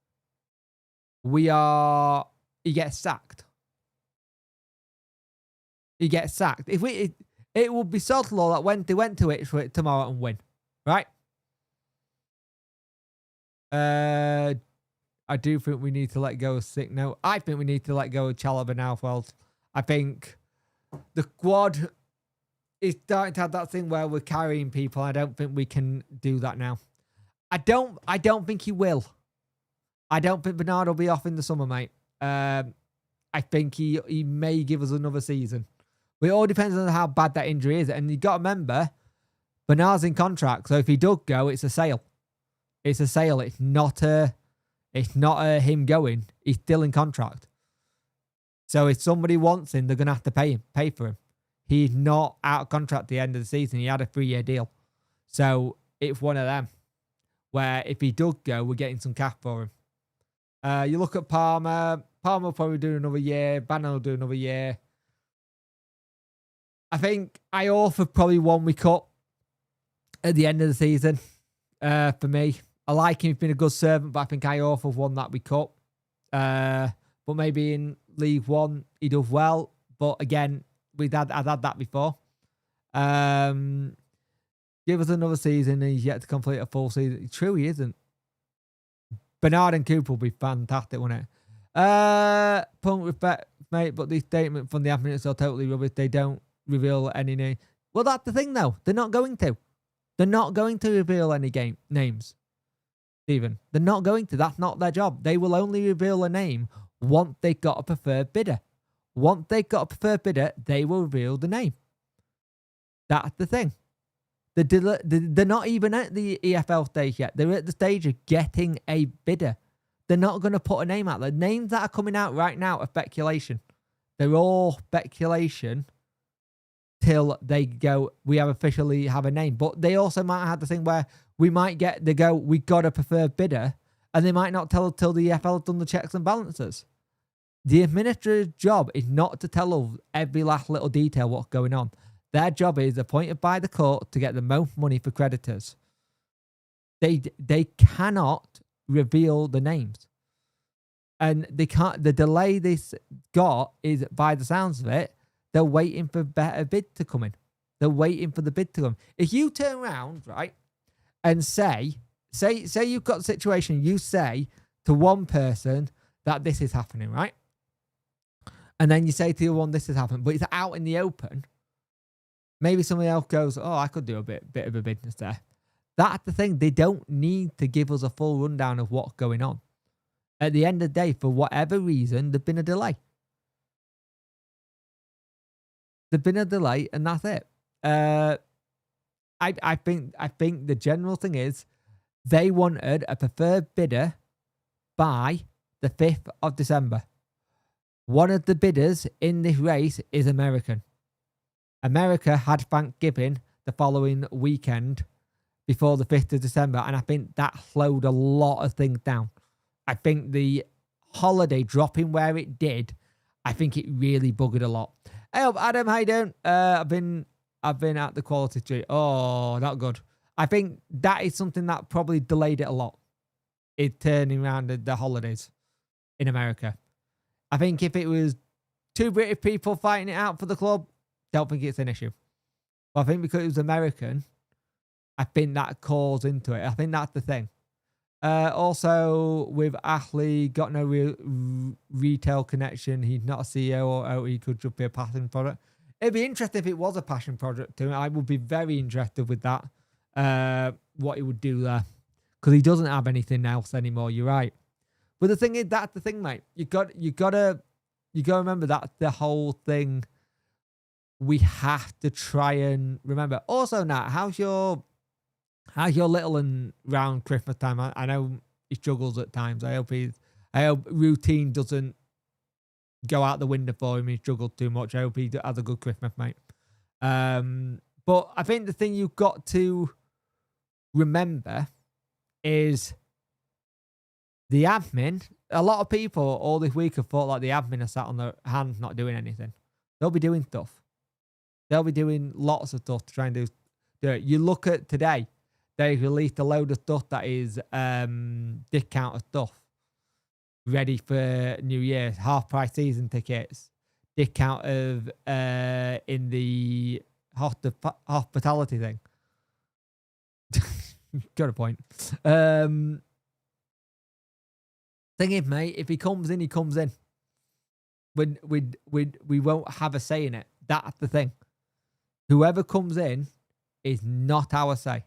he gets sacked. He gets sacked. It would be Sodlaw that they went to it tomorrow and win, right? I do think we need to let go of Sick. No, I think we need to let go of Chalobah now. Well, I think the squad is starting to have that thing where we're carrying people. I don't think we can do that now. I don't think he will. I don't think Bernard will be off in the summer, mate. I think he may give us another season. But it all depends on how bad that injury is. And you got to remember, Bernard's in contract. So if he does go, it's a sale. It's a sale. It's not him going. He's still in contract. So if somebody wants him, they're going to have to pay for him. He's not out of contract at the end of the season. He had a 3-year deal. So it's one of them where if he does go, we're getting some cash for him. You look at Palmer. Palmer will probably do another year. Banner will do another year. I think Iorfa probably one we cut at the end of the season. For me, I like him. He's been a good servant, but I think Iorfa won that we cut. But maybe in League One he does well. But again, I've had that before. Give us another season, and he's yet to complete a full season. True, he isn't. Bernard and Cooper will be fantastic, won't it? Punk respect, mate, but this statement from the admin are totally rubbish. They don't reveal any name. Well, that's the thing, though. They're not going to. They're not going to reveal any names, Stephen. They're not going to. That's not their job. They will only reveal a name once they've got a preferred bidder. Once they've got a preferred bidder, they will reveal the name. That's the thing. They're not even at the EFL stage yet. They're at the stage of getting a bidder. They're not going to put a name out. The names that are coming out right now are speculation. They're all speculation till they go, we officially have a name. But they also might have the thing where we got a preferred bidder, and they might not tell us till the EFL have done the checks and balances. The administrator's job is not to tell us every last little detail what's going on. Their job is appointed by the court to get the most money for creditors. They cannot reveal the names. And they can't. The delay this got is, by the sounds of it, they're waiting for a better bid to come in. They're waiting for the bid to come. If you turn around, right, and say you've got a situation, you say to one person that this is happening, right? And then you say to the other one, this has happened, but it's out in the open. Maybe somebody else goes, oh, I could do a bit of a business there. That's the thing. They don't need to give us a full rundown of what's going on. At the end of the day, for whatever reason, there's been a delay. There's been a delay, and that's it. I think the general thing is they wanted a preferred bidder by the 5th of December. One of the bidders in this race is American. America had Thanksgiving the following weekend before the 5th of December, and I think that slowed a lot of things down. I think the holiday dropping where it did, I think it really buggered a lot. Hey up, Adam, how you doing? I've been at the Quality Street. Oh, not good. I think that is something that probably delayed it a lot. It turning around the holidays in America. I think if it was two British people fighting it out for the club, don't think it's an issue. But I think because it was American, I think that calls into it. I think that's the thing. Also, with Ashley, got no real retail connection. He's not a CEO, or he could just be a passion product. It'd be interesting if it was a passion project to him. I would be very interested with that. What he would do there, because he doesn't have anything else anymore. You're right. But the thing is, that's the thing, mate. You gotta remember that the whole thing. We have to try and remember. Also, Nat, how's your little and round Christmas time? I know he struggles at times. I hope routine doesn't go out the window for him. He struggled too much. I hope he has a good Christmas, mate. But I think the thing you've got to remember is the admin. A lot of people all this week have thought like the admin are sat on their hands not doing anything. They'll be doing stuff. They'll be doing lots of stuff to try and do it. You look at today, they released a load of stuff that is discounted stuff. Ready for New Year. Half price season tickets. Discount of in the hospitality thing. Got a point. Thing is, mate, if he comes in, he comes in. We won't have a say in it. That's the thing. Whoever comes in is not our say.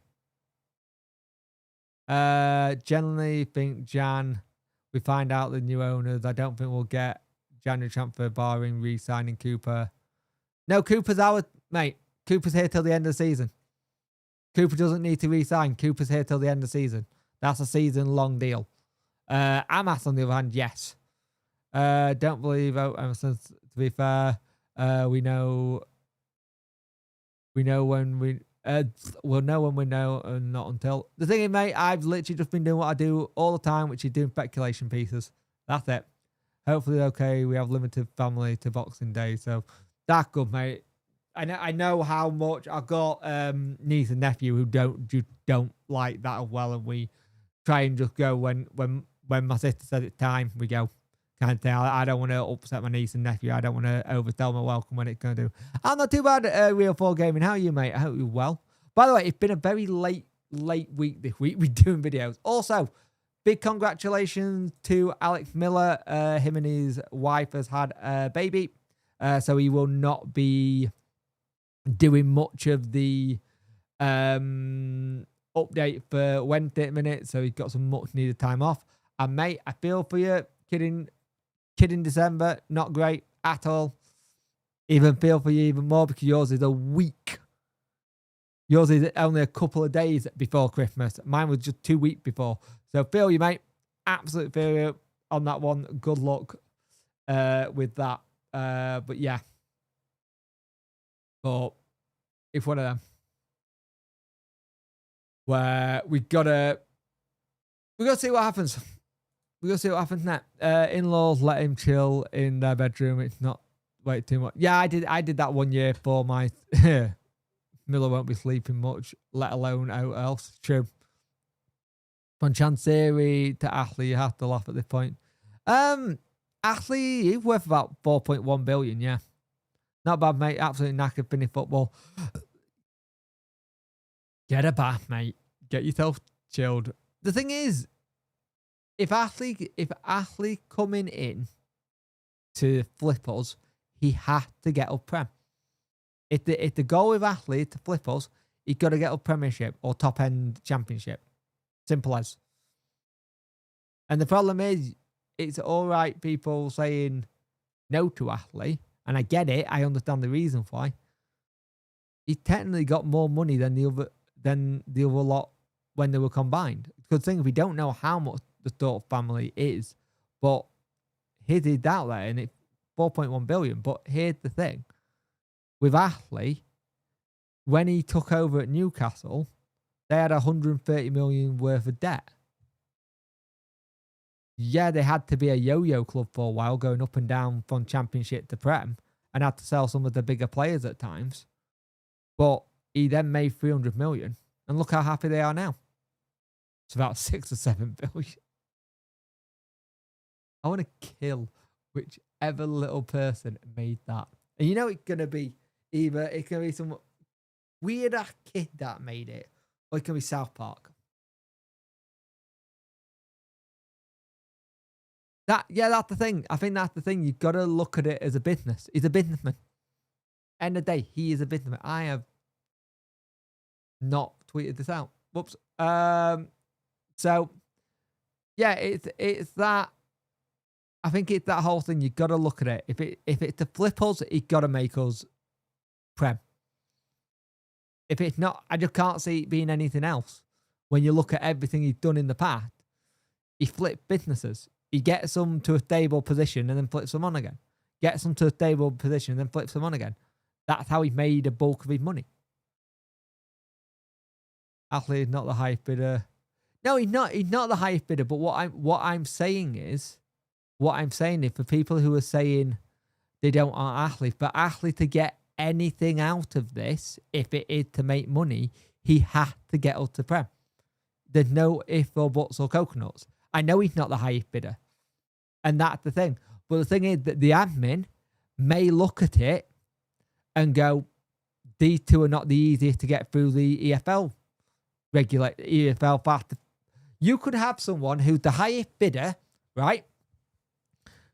Generally think Jan, we find out the new owners. I don't think we'll get January transfer barring re-signing Cooper. No, Cooper's our mate. Cooper's here till the end of the season. Cooper doesn't need to re-sign. Cooper's here till the end of the season. That's a season-long deal. Amas, on the other hand, yes. Don't believe Emerson, to be fair. We know when we... we'll know when we know and not until. The thing is, mate, I've literally just been doing what I do all the time, which is doing speculation pieces. That's it. Hopefully, okay, we have limited family to Boxing Day, so that's good, mate. I know how much I've got niece and nephew who don't like that as well, and we try and just go when my sister says it's time, we go. Kind of thing. I don't want to upset my niece and nephew. I don't want to oversell my welcome when it's going to do. I'm not too bad at Real 4 Gaming. How are you, mate? I hope you're well. By the way, it's been a very late week this week. We're doing videos. Also, big congratulations to Alex Miller. Him and his wife has had a baby. So he will not be doing much of the update for Wednesday minute. So he's got some much needed time off. And mate, I feel for you. Kid in December, not great at all. Even feel for you even more because yours is a week. Yours is only a couple of days before Christmas. Mine was just 2 weeks before. So feel you, mate. Absolute feel you on that one. Good luck with that. But yeah. But it's one of them where we gotta see what happens. We're going to see what happens next. In-laws let him chill in their bedroom. It's not wait too much. Yeah, I did that 1 year for my... Miller won't be sleeping much, let alone out else. True. From Chansiri to Ashley, you have to laugh at this point. Ashley is worth about 4.1 billion, yeah. Not bad, mate. Absolutely knackered finny football. Get a bath, mate. Get yourself chilled. The thing is, if Ashley coming in to flip us, he has to get up Prem. If the goal with Ashley to flip us, he's got to get up Premiership or top end Championship. Simple as. And the problem is, it's all right people saying no to Ashley, and I get it. I understand the reason why. He's technically got more money than the other lot when they were combined. Because thing, we don't know how much the Thorpe family is, but here's his out there, and it's 4.1 billion. But here's the thing: with Ashley, when he took over at Newcastle, they had 130 million worth of debt. Yeah, they had to be a yo-yo club for a while, going up and down from Championship to Prem, and had to sell some of the bigger players at times. But he then made 300 million. And look how happy they are now. It's about 6 or 7 billion. I want to kill whichever little person made that. And you know it's going to be either it's going to be some weird ass kid that made it, or it can be South Park. That's the thing. I think that's the thing. You've got to look at it as a business. He's a businessman. End of the day, he is a businessman. I have not tweeted this out. Whoops. So yeah, it's that. I think it's that whole thing. You've got to look at it. If it's to flip us, he's got to make us Prem. If it's not, I just can't see it being anything else. When you look at everything he's done in the past, he flipped businesses. He gets them to a stable position and then flips them on again. Gets them to a stable position and then flips them on again. That's how he made a bulk of his money. Athlete is not the highest bidder. No, he's not. He's not the highest bidder. But what I'm saying is for people who are saying they don't want athletes, but athlete to get anything out of this, if it is to make money, he has to get up to Prem. There's no ifs or buts or coconuts. I know he's not the highest bidder. And that's the thing. But the thing is that the admin may look at it and go, these two are not the easiest to get through the EFL fast. You could have someone who's the highest bidder, right?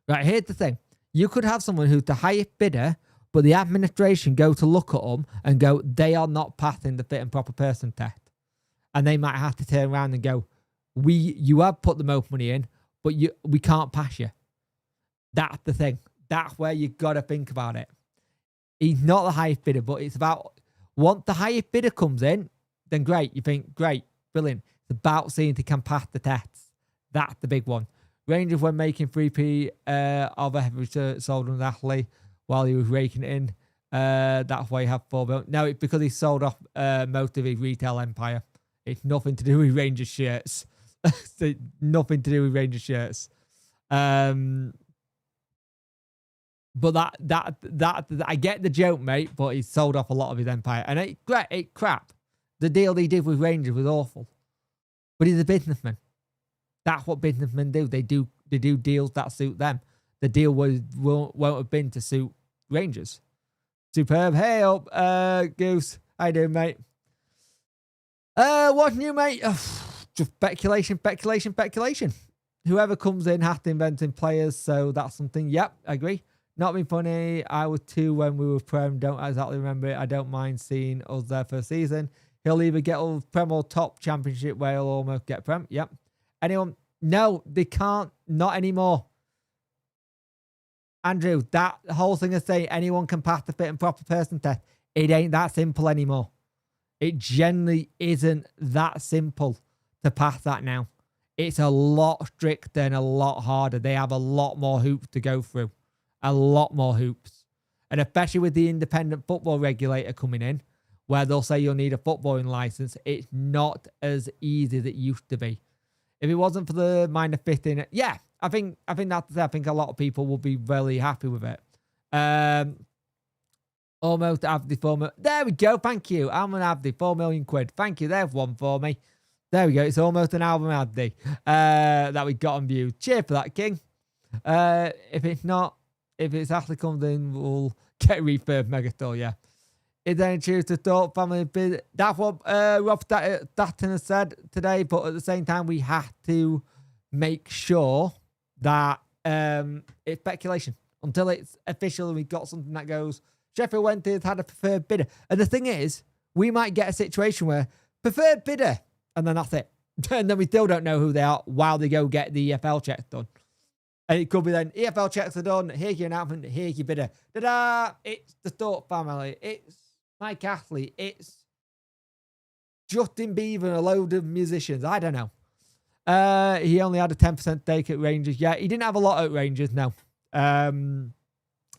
Right, here's the thing. You could have someone who's the highest bidder, but the administration go to look at them and go, they are not passing the fit and proper person test. And they might have to turn around and go, you have put the most money in, but we can't pass you. That's the thing. That's where you got to think about it. He's not the highest bidder, but it's about, once the highest bidder comes in, then great. You think, great, brilliant. It's about seeing if he can pass the tests. That's the big one. Rangers, when making 3p of a heavy sold on Athlete while he was raking it in, that's why he had 4 billion. No, it's because he sold off most of his retail empire. It's nothing to do with Rangers shirts. Nothing to do with Rangers shirts. But that I get the joke, mate, but he sold off a lot of his empire. And it's crap. The deal he did with Rangers was awful. But he's a businessman. That's what businessmen do. They do deals that suit them. The deal won't have been to suit Rangers. Superb. Hey up, Goose. How you doing, mate? What's new, mate? Just speculation. Whoever comes in has to invent in players, so that's something. Yep, I agree. Not been funny. I was 2 when we were Prem. Don't exactly remember it. I don't mind seeing us there for a season. He'll either get all Prem or top championship where he'll almost get Prem. Yep. Anyone? No, they can't. Not anymore. Andrew, that whole thing of saying anyone can pass the fit and proper person test, it ain't that simple anymore. It generally isn't that simple to pass that now. It's a lot stricter and a lot harder. They have a lot more hoops to go through. A lot more hoops. And especially with the independent football regulator coming in, where they'll say you'll need a footballing license, it's not as easy as it used to be. If it wasn't for the minor fitting, yeah, I think a lot of people will be really happy with it. Almost Avdi 4 million. There we go. Thank you. I'm an Avdi, 4 million quid. Thank you. There's one for me. There we go. It's almost an album Avdi that we got on view. Cheer for that, King. If it's actually comes in, we'll get refurb Megastore, yeah. Is there any choose to thought family bid? That's what Rob Statten has said today, but at the same time, we have to make sure that it's speculation. Until it's official and we've got something that goes, Sheffield Wednesday has had a preferred bidder. And the thing is, we might get a situation where preferred bidder, and then that's it. And then we still don't know who they are while they go get the EFL checks done. And it could be then, EFL checks are done, here's your announcement, here's your bidder. Ta-da! It's the Thorpe family. It's Mike Athlete. It's Justin Bieber and a load of musicians. I don't know. He only had a 10% stake at Rangers. Yeah, he didn't have a lot at Rangers, no.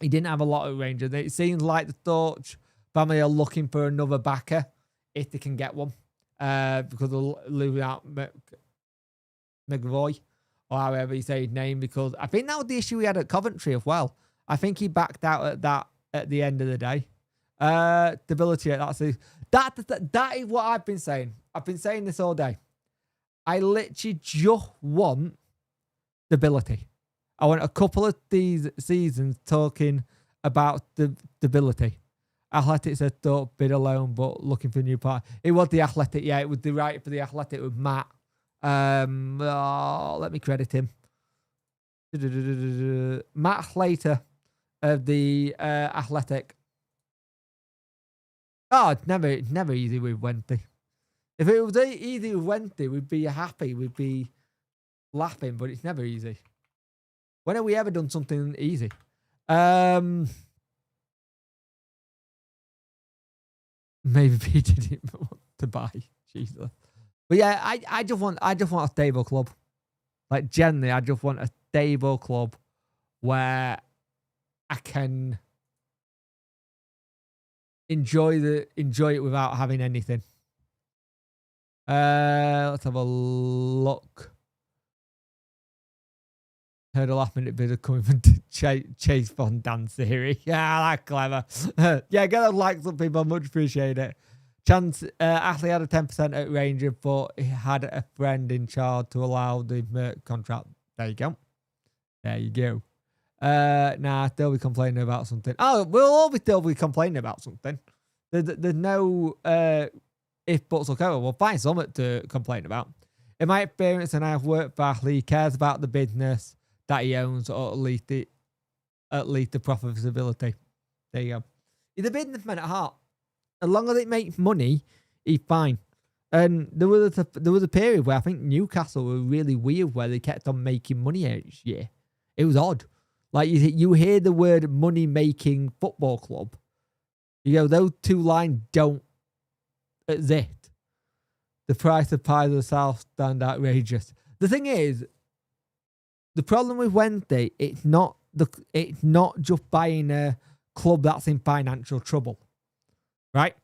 He didn't have a lot at Rangers. It seems like the Thorpe family are looking for another backer if they can get one. Because they'll lose out McVoy, or however you say his name, because I think that was the issue we had at Coventry as well. I think he backed out at that at the end of the day. Stability. That is what I've been saying. I've been saying this all day. I literally just want stability. I want a couple of these seasons talking about the stability. Athletic said don't bid alone, but looking for a new part. It was the Athletic, yeah. It was the right for the Athletic with Matt. Let me credit him. Matt Slater of the Athletic. Oh, it's never easy with Wednesday. If it was easy with Wednesday, we'd be happy. We'd be laughing, but it's never easy. When have we ever done something easy? Maybe Peter didn't want to buy. Jesus. But yeah, I just want a stable club. Like generally, I just want a stable club where I can enjoy it without having anything. Let's have a look. Heard a last minute bidder coming from Chase Fondant theory. Yeah, that's clever. Yeah, get a like some people. Much appreciate it. Chance Ashley had a 10% at Ranger, but he had a friend in charge to allow the Merc contract. There you go. There you go. Nah, they'll be complaining about something. Oh, we'll all be still be complaining about something. There's no if buts or go. We'll find something to complain about. In my experience, and I have worked for Ashley, he cares about the business that he owns, or at least the profitability. There you go. He's a businessman at heart. As long as it makes money, he's fine. And there was a period where I think Newcastle were really weird, where they kept on making money each year. It was odd. Like you hear the word money-making football club, you go, those two lines don't exist. The price of pies of the South stand outrageous. The thing is, the problem with Wednesday, it's not just buying a club that's in financial trouble, right?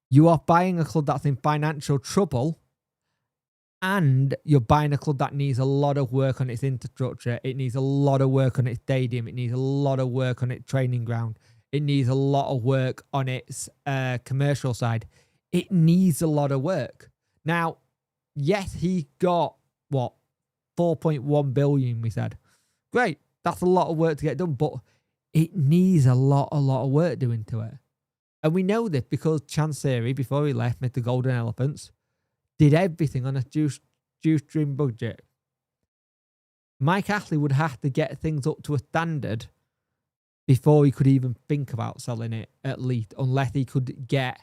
You are buying a club that's in financial trouble, and you're buying a club that needs a lot of work on its infrastructure. It needs a lot of work on its stadium. It needs a lot of work on its training ground. It needs a lot of work on its commercial side. It needs a lot of work. Now, yes, he got, 4.1 billion, we said. Great. That's a lot of work to get done, but it needs a lot of work doing to it. And we know this because Chansiri, before he left, made the Golden Elephants, did everything on a shoestring budget. Mike Ashley would have to get things up to a standard before he could even think about selling it, at least, unless he could get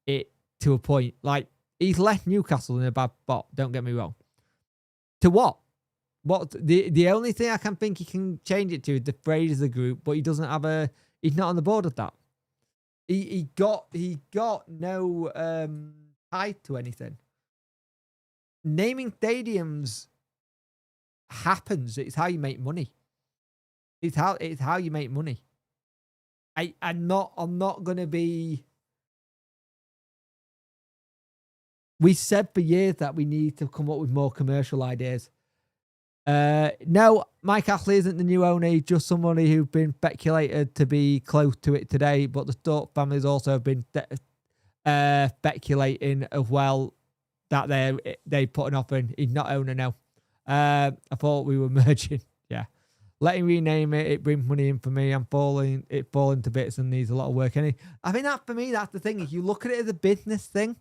it to a point. Like, he's left Newcastle in a bad spot, don't get me wrong. To what? The only thing I can think he can change it to is the Fraser group, but he doesn't have he's not on the board of that. He got no tie to anything. Naming stadiums happens. It's how you make money. It's how you make money. I'm not gonna be. We said for years that we need to come up with more commercial ideas. No, Mike Ashley isn't the new owner. He's just somebody who's been speculated to be close to it today. But the Stork families also have been speculating as well that they put an offer in. He's not owner now. I thought we were merging. Yeah, let him rename it. It brings money in for me. It falling to bits and needs a lot of work. I think that for me, that's the thing. If you look at it as a business thing.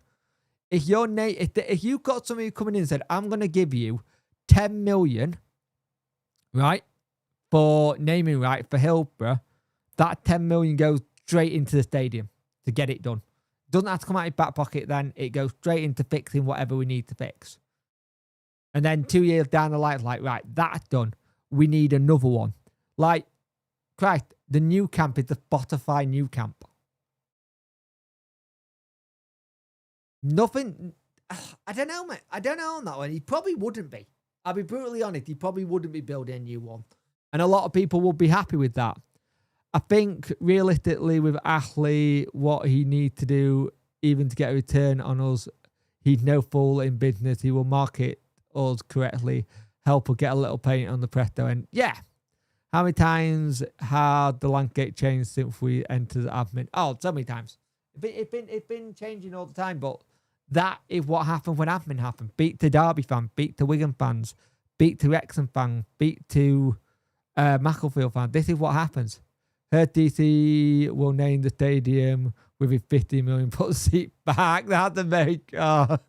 If you got somebody coming in and said, I'm going to give you 10 million, right, for naming right for Hillsborough, that 10 million goes straight into the stadium to get it done. Doesn't have to come out of your back pocket then. It goes straight into fixing whatever we need to fix. And then 2 years down the line, it's like, right, that's done. We need another one. Like, Christ, the new camp is the Spotify new camp. Nothing. I don't know, mate. I don't know on that one. He probably wouldn't be. I'll be brutally honest. He probably wouldn't be building a new one. And a lot of people will be happy with that. I think realistically with Ashley, what he needs to do, even to get a return on us, he's no fool in business. He will market us correctly, help us get a little paint on the Presto. And yeah, How many times had the landscape changed since we entered admin? Oh, so many times. It's been changing all the time, but that is what happened when admin happened. Beat to Derby fan, beat to Wigan fans, beat to Wrexham fan, beat to Macclesfield fan. This is what happens. Heard DC will name the stadium with his 50 million put seat back. That's a very Can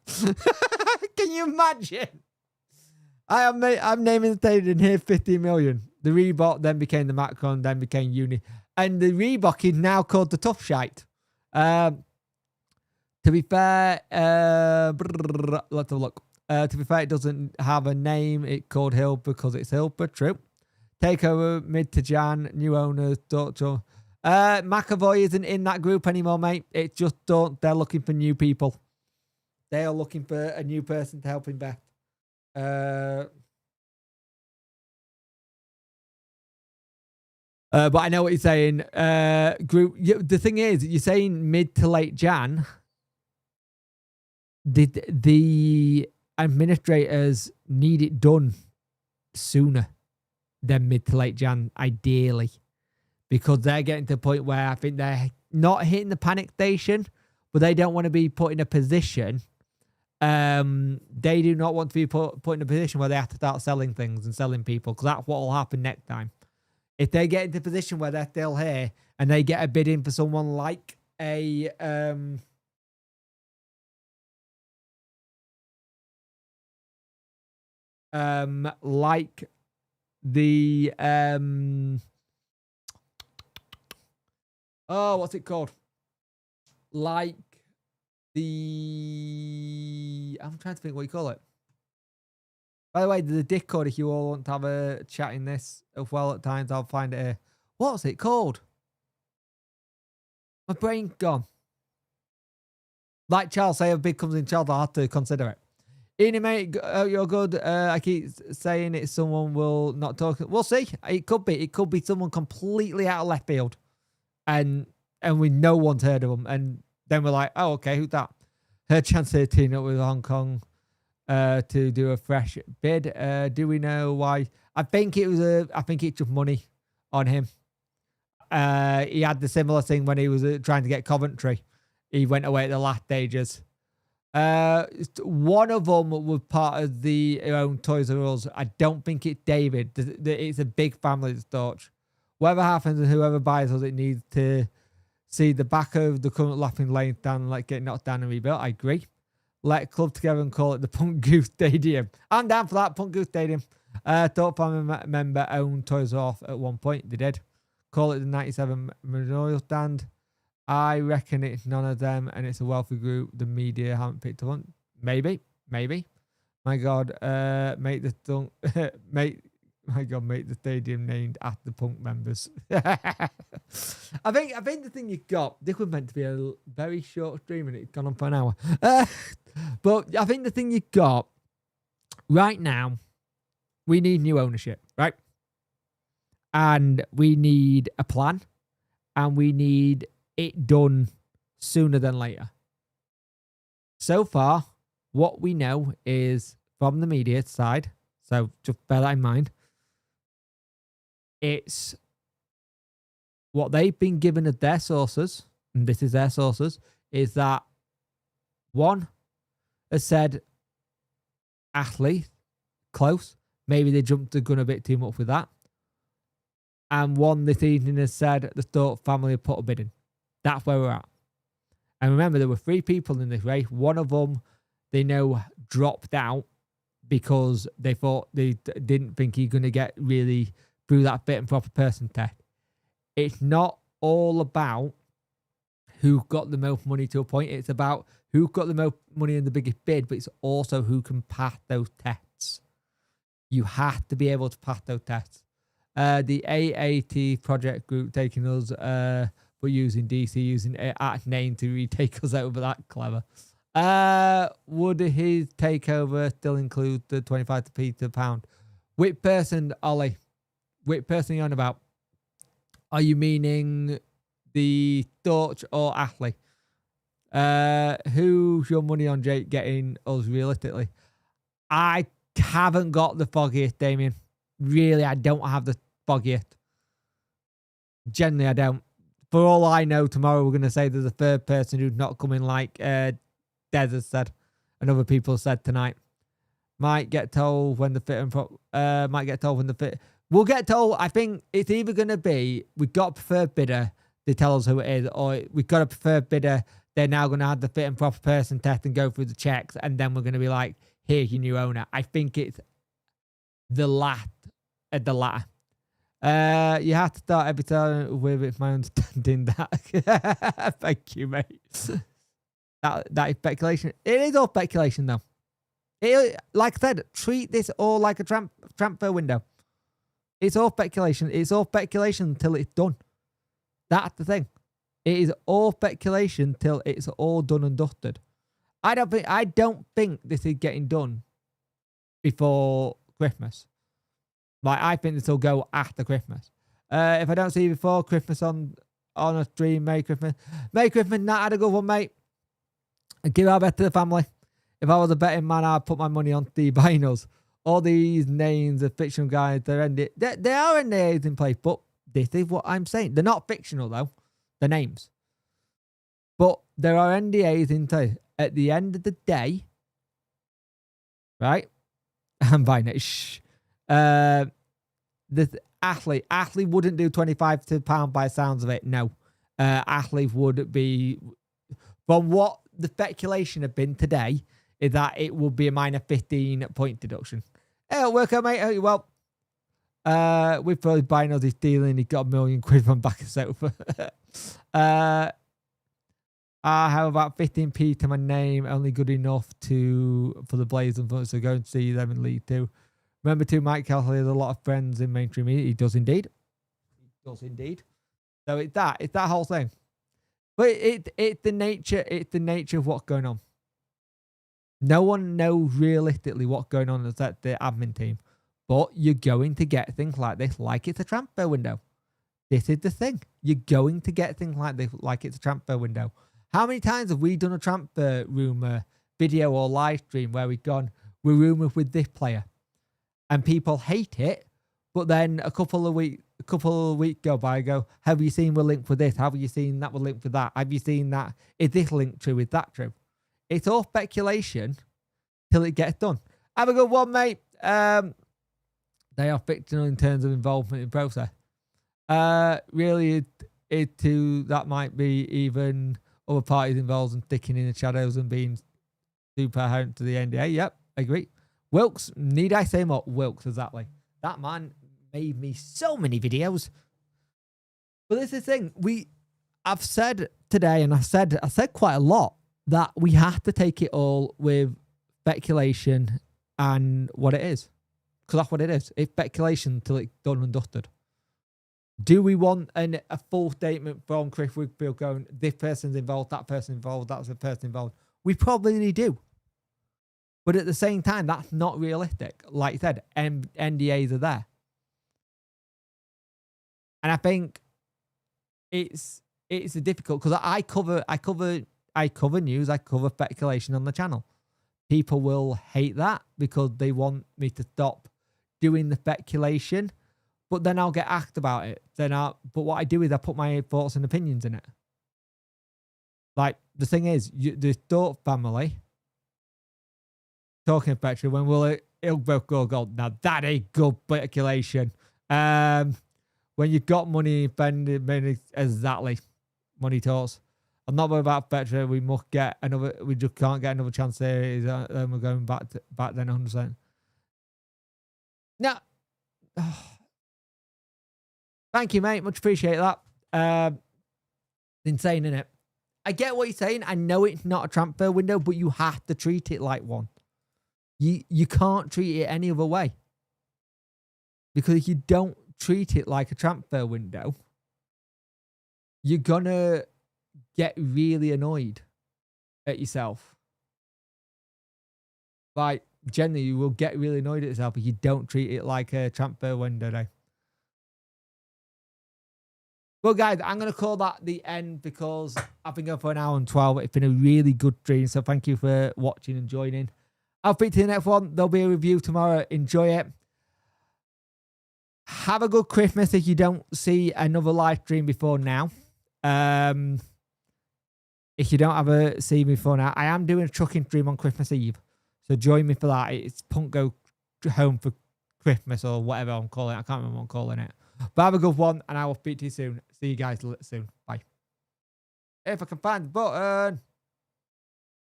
you imagine? I'm naming the stadium here 50 million. The Reebok then became the Macron, then became Uni. And the Reebok is now called the Tough Shite. To be fair, let's have a look. To be fair, it doesn't have a name. It's called Hill because it's Hilper. True. Takeover mid to Jan. New owners. Doctor. McAvoy isn't in that group anymore, mate. It's just they're looking for new people. They are looking for a new person to help invest. But I know what you're saying. The thing is, you're saying mid to late Jan. Did the administrators need it done sooner than mid to late Jan, ideally? Because they're getting to the point where I think they're not hitting the panic station, but they don't want to be put in a position. They do not want to be put in a position where they have to start selling things and selling people, because that's what will happen next time. If they get into a position where they're still here and they get a bid in for someone like a like the what's it called? Like the I'm trying to think what you call it. By the way, the Discord, if you all want to have a chat in this as well at times, I'll find it here. What's it called? My brain's gone. Like Charles, say if a bid comes in, Charles, I'll have to consider it. Ian, mate, you're good. I keep saying it. Someone will not talk. We'll see. It could be. It could be someone completely out of left field, and no one's heard of them. And then we're like, oh, okay, who's that? Her chance to team up with Hong Kong to do a fresh bid. Do we know why? I think it's just money on him. He had the similar thing when he was trying to get Coventry. He went away at the last stages. One of them was part of the own Toys R Us. I don't think it's David. It's a big family storch. Whatever happens and whoever buys us, it needs to see the back of the current Laughing Lane stand, like get knocked down and rebuilt. I agree. Let club together and call it the Punk Goose Stadium. I'm down for that, Punk Goose Stadium. Thought family member owned Toys R Us at one point. They did. Call it the 97 Memorial Stand. I reckon it's none of them, and it's a wealthy group. The media haven't picked up on. Maybe. My God, make the stadium named after Punk members. I think the thing you got. This was meant to be a very short stream, and it's gone on for an hour. But I think the thing you got right now, we need new ownership, right? And we need a plan, and we need it done sooner than later. So far, what we know is from the media side, so just bear that in mind, it's what they've been given as their sources, and this is their sources, is that one has said athlete, close, maybe they jumped the gun a bit too much with that. And one this evening has said the Thorpe family have put a bid in. That's where we're at. And remember, there were 3 people in this race. One of them, they know, dropped out because they thought they didn't think he's going to get really through that fit and proper person test. It's not all about who got the most money to a point. It's about who got the most money in the biggest bid, but it's also who can pass those tests. You have to be able to pass those tests. The AAT project group taking us, but using DC, using at name to retake us over that clever. Would his takeover still include the 25p to pound? Which person, Ollie? Which person are you on about? Are you meaning the Torch or Athley? Who's your money on Jake getting us realistically? I haven't got the foggiest, Damien. Really, I don't have the foggiest. Generally, I don't. For all I know, tomorrow we're going to say there's a third person who's not coming, like Des has said, and other people said tonight. Might get told when the fit and might get told when the fit. We'll get told. I think it's either going to be we've got a preferred bidder. They tell us who it is, or we've got a preferred bidder. They're now going to have the fit and proper person test and go through the checks, and then we're going to be like, here's your new owner. I think it's the latter. You have to start every time with it's my understanding that. Thank you, mate. That is speculation. It is all speculation, though. Like I said, treat this all like a transfer window. It's all speculation. It's all speculation until it's done. That's the thing. It is all speculation till it's all done and dusted. I don't think this is getting done before Christmas. Like, I think this will go after Christmas. If I don't see you before Christmas on a stream, Merry Christmas. Merry Christmas, Nat, had a good one, mate. And give our bet to the family. If I was a betting man, I'd put my money on the binos. All these names of fictional guys, they are NDAs in place, but this is what I'm saying. They're not fictional, though. They're names. But there are NDAs in place. At the end of the day, right? I'm buying it. Shh. The Ashley wouldn't do £25 by sounds of it. No. Ashley would be, from what the speculation had been today, is that it would be a minor 15-point deduction. It'll work out, mate. Hope you well. We've probably buying all this dealing. He got £1 million from back of sofa. I have about 15p to my name, only good enough for the Blazers, so go and see them in League 2. Remember too, Mike Kelly has a lot of friends in mainstream media. He does indeed. So it's that whole thing. But it's the nature of what's going on. No one knows realistically what's going on at the admin team. But you're going to get things like this, like it's a transfer window. This is the thing. You're going to get things like this, like it's a transfer window. How many times have we done a transfer rumour video or live stream where we've gone, we're rumoured with this player, and people hate it, but then a couple of weeks go by, go, have you seen we're linked with this? Have you seen that we're linked with that? Have you seen that? Is this linked true? Is that true? It's all speculation till it gets done. Have a good one, mate. They are fictional in terms of involvement in process. Really, that might be even other parties involved in sticking in the shadows and being super adherent to the NDA. Yep, I agree. Wilkes, need I say more? Wilkes, exactly. That man made me so many videos. But this is the thing. I've said today, and I said quite a lot, that we have to take it all with speculation and what it is. Because that's what it is. It's speculation till it's done and dusted. Do we want a full statement from Chris Wigfield going, this person's involved, that person's involved, that's the person involved? We probably do. But at the same time, that's not realistic. Like I said, NDAs are there. And I think it's difficult because I cover news, I cover speculation on the channel. People will hate that because they want me to stop doing the speculation, but then I'll get asked about it. But what I do is I put my thoughts and opinions in it. Like, the thing is, the Thought family talking about it, when will it'll both go gold. Now that is good speculation. When you've got money, spend exactly. Money talks. I'm not worried about Petra. We must get another. We just can't get another chance there. Then we're going back then 100%. Now, thank you, mate. Much appreciate that. Insane, isn't it? I get what you're saying. I know it's not a transfer window, but you have to treat it like one. You can't treat it any other way. Because if you don't treat it like a transfer window, you're gonna get really annoyed at yourself. Like, generally, you will get really annoyed at yourself if you don't treat it like a transfer window day. Well, guys, I'm going to call that the end because I've been going for 1 hour and 12. It's been a really good stream, so thank you for watching and joining. I'll speak to you next one. There'll be a review tomorrow. Enjoy it. Have a good Christmas if you don't see another live stream before now. If you don't see me before now, I am doing a trucking stream on Christmas Eve. So join me for that. It's Punk Go Home for Christmas or whatever I'm calling it. I can't remember what I'm calling it. But have a good one, and I will speak to you soon. See you guys soon. Bye. If I can find the button.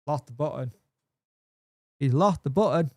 Lost the button. He's lost the button.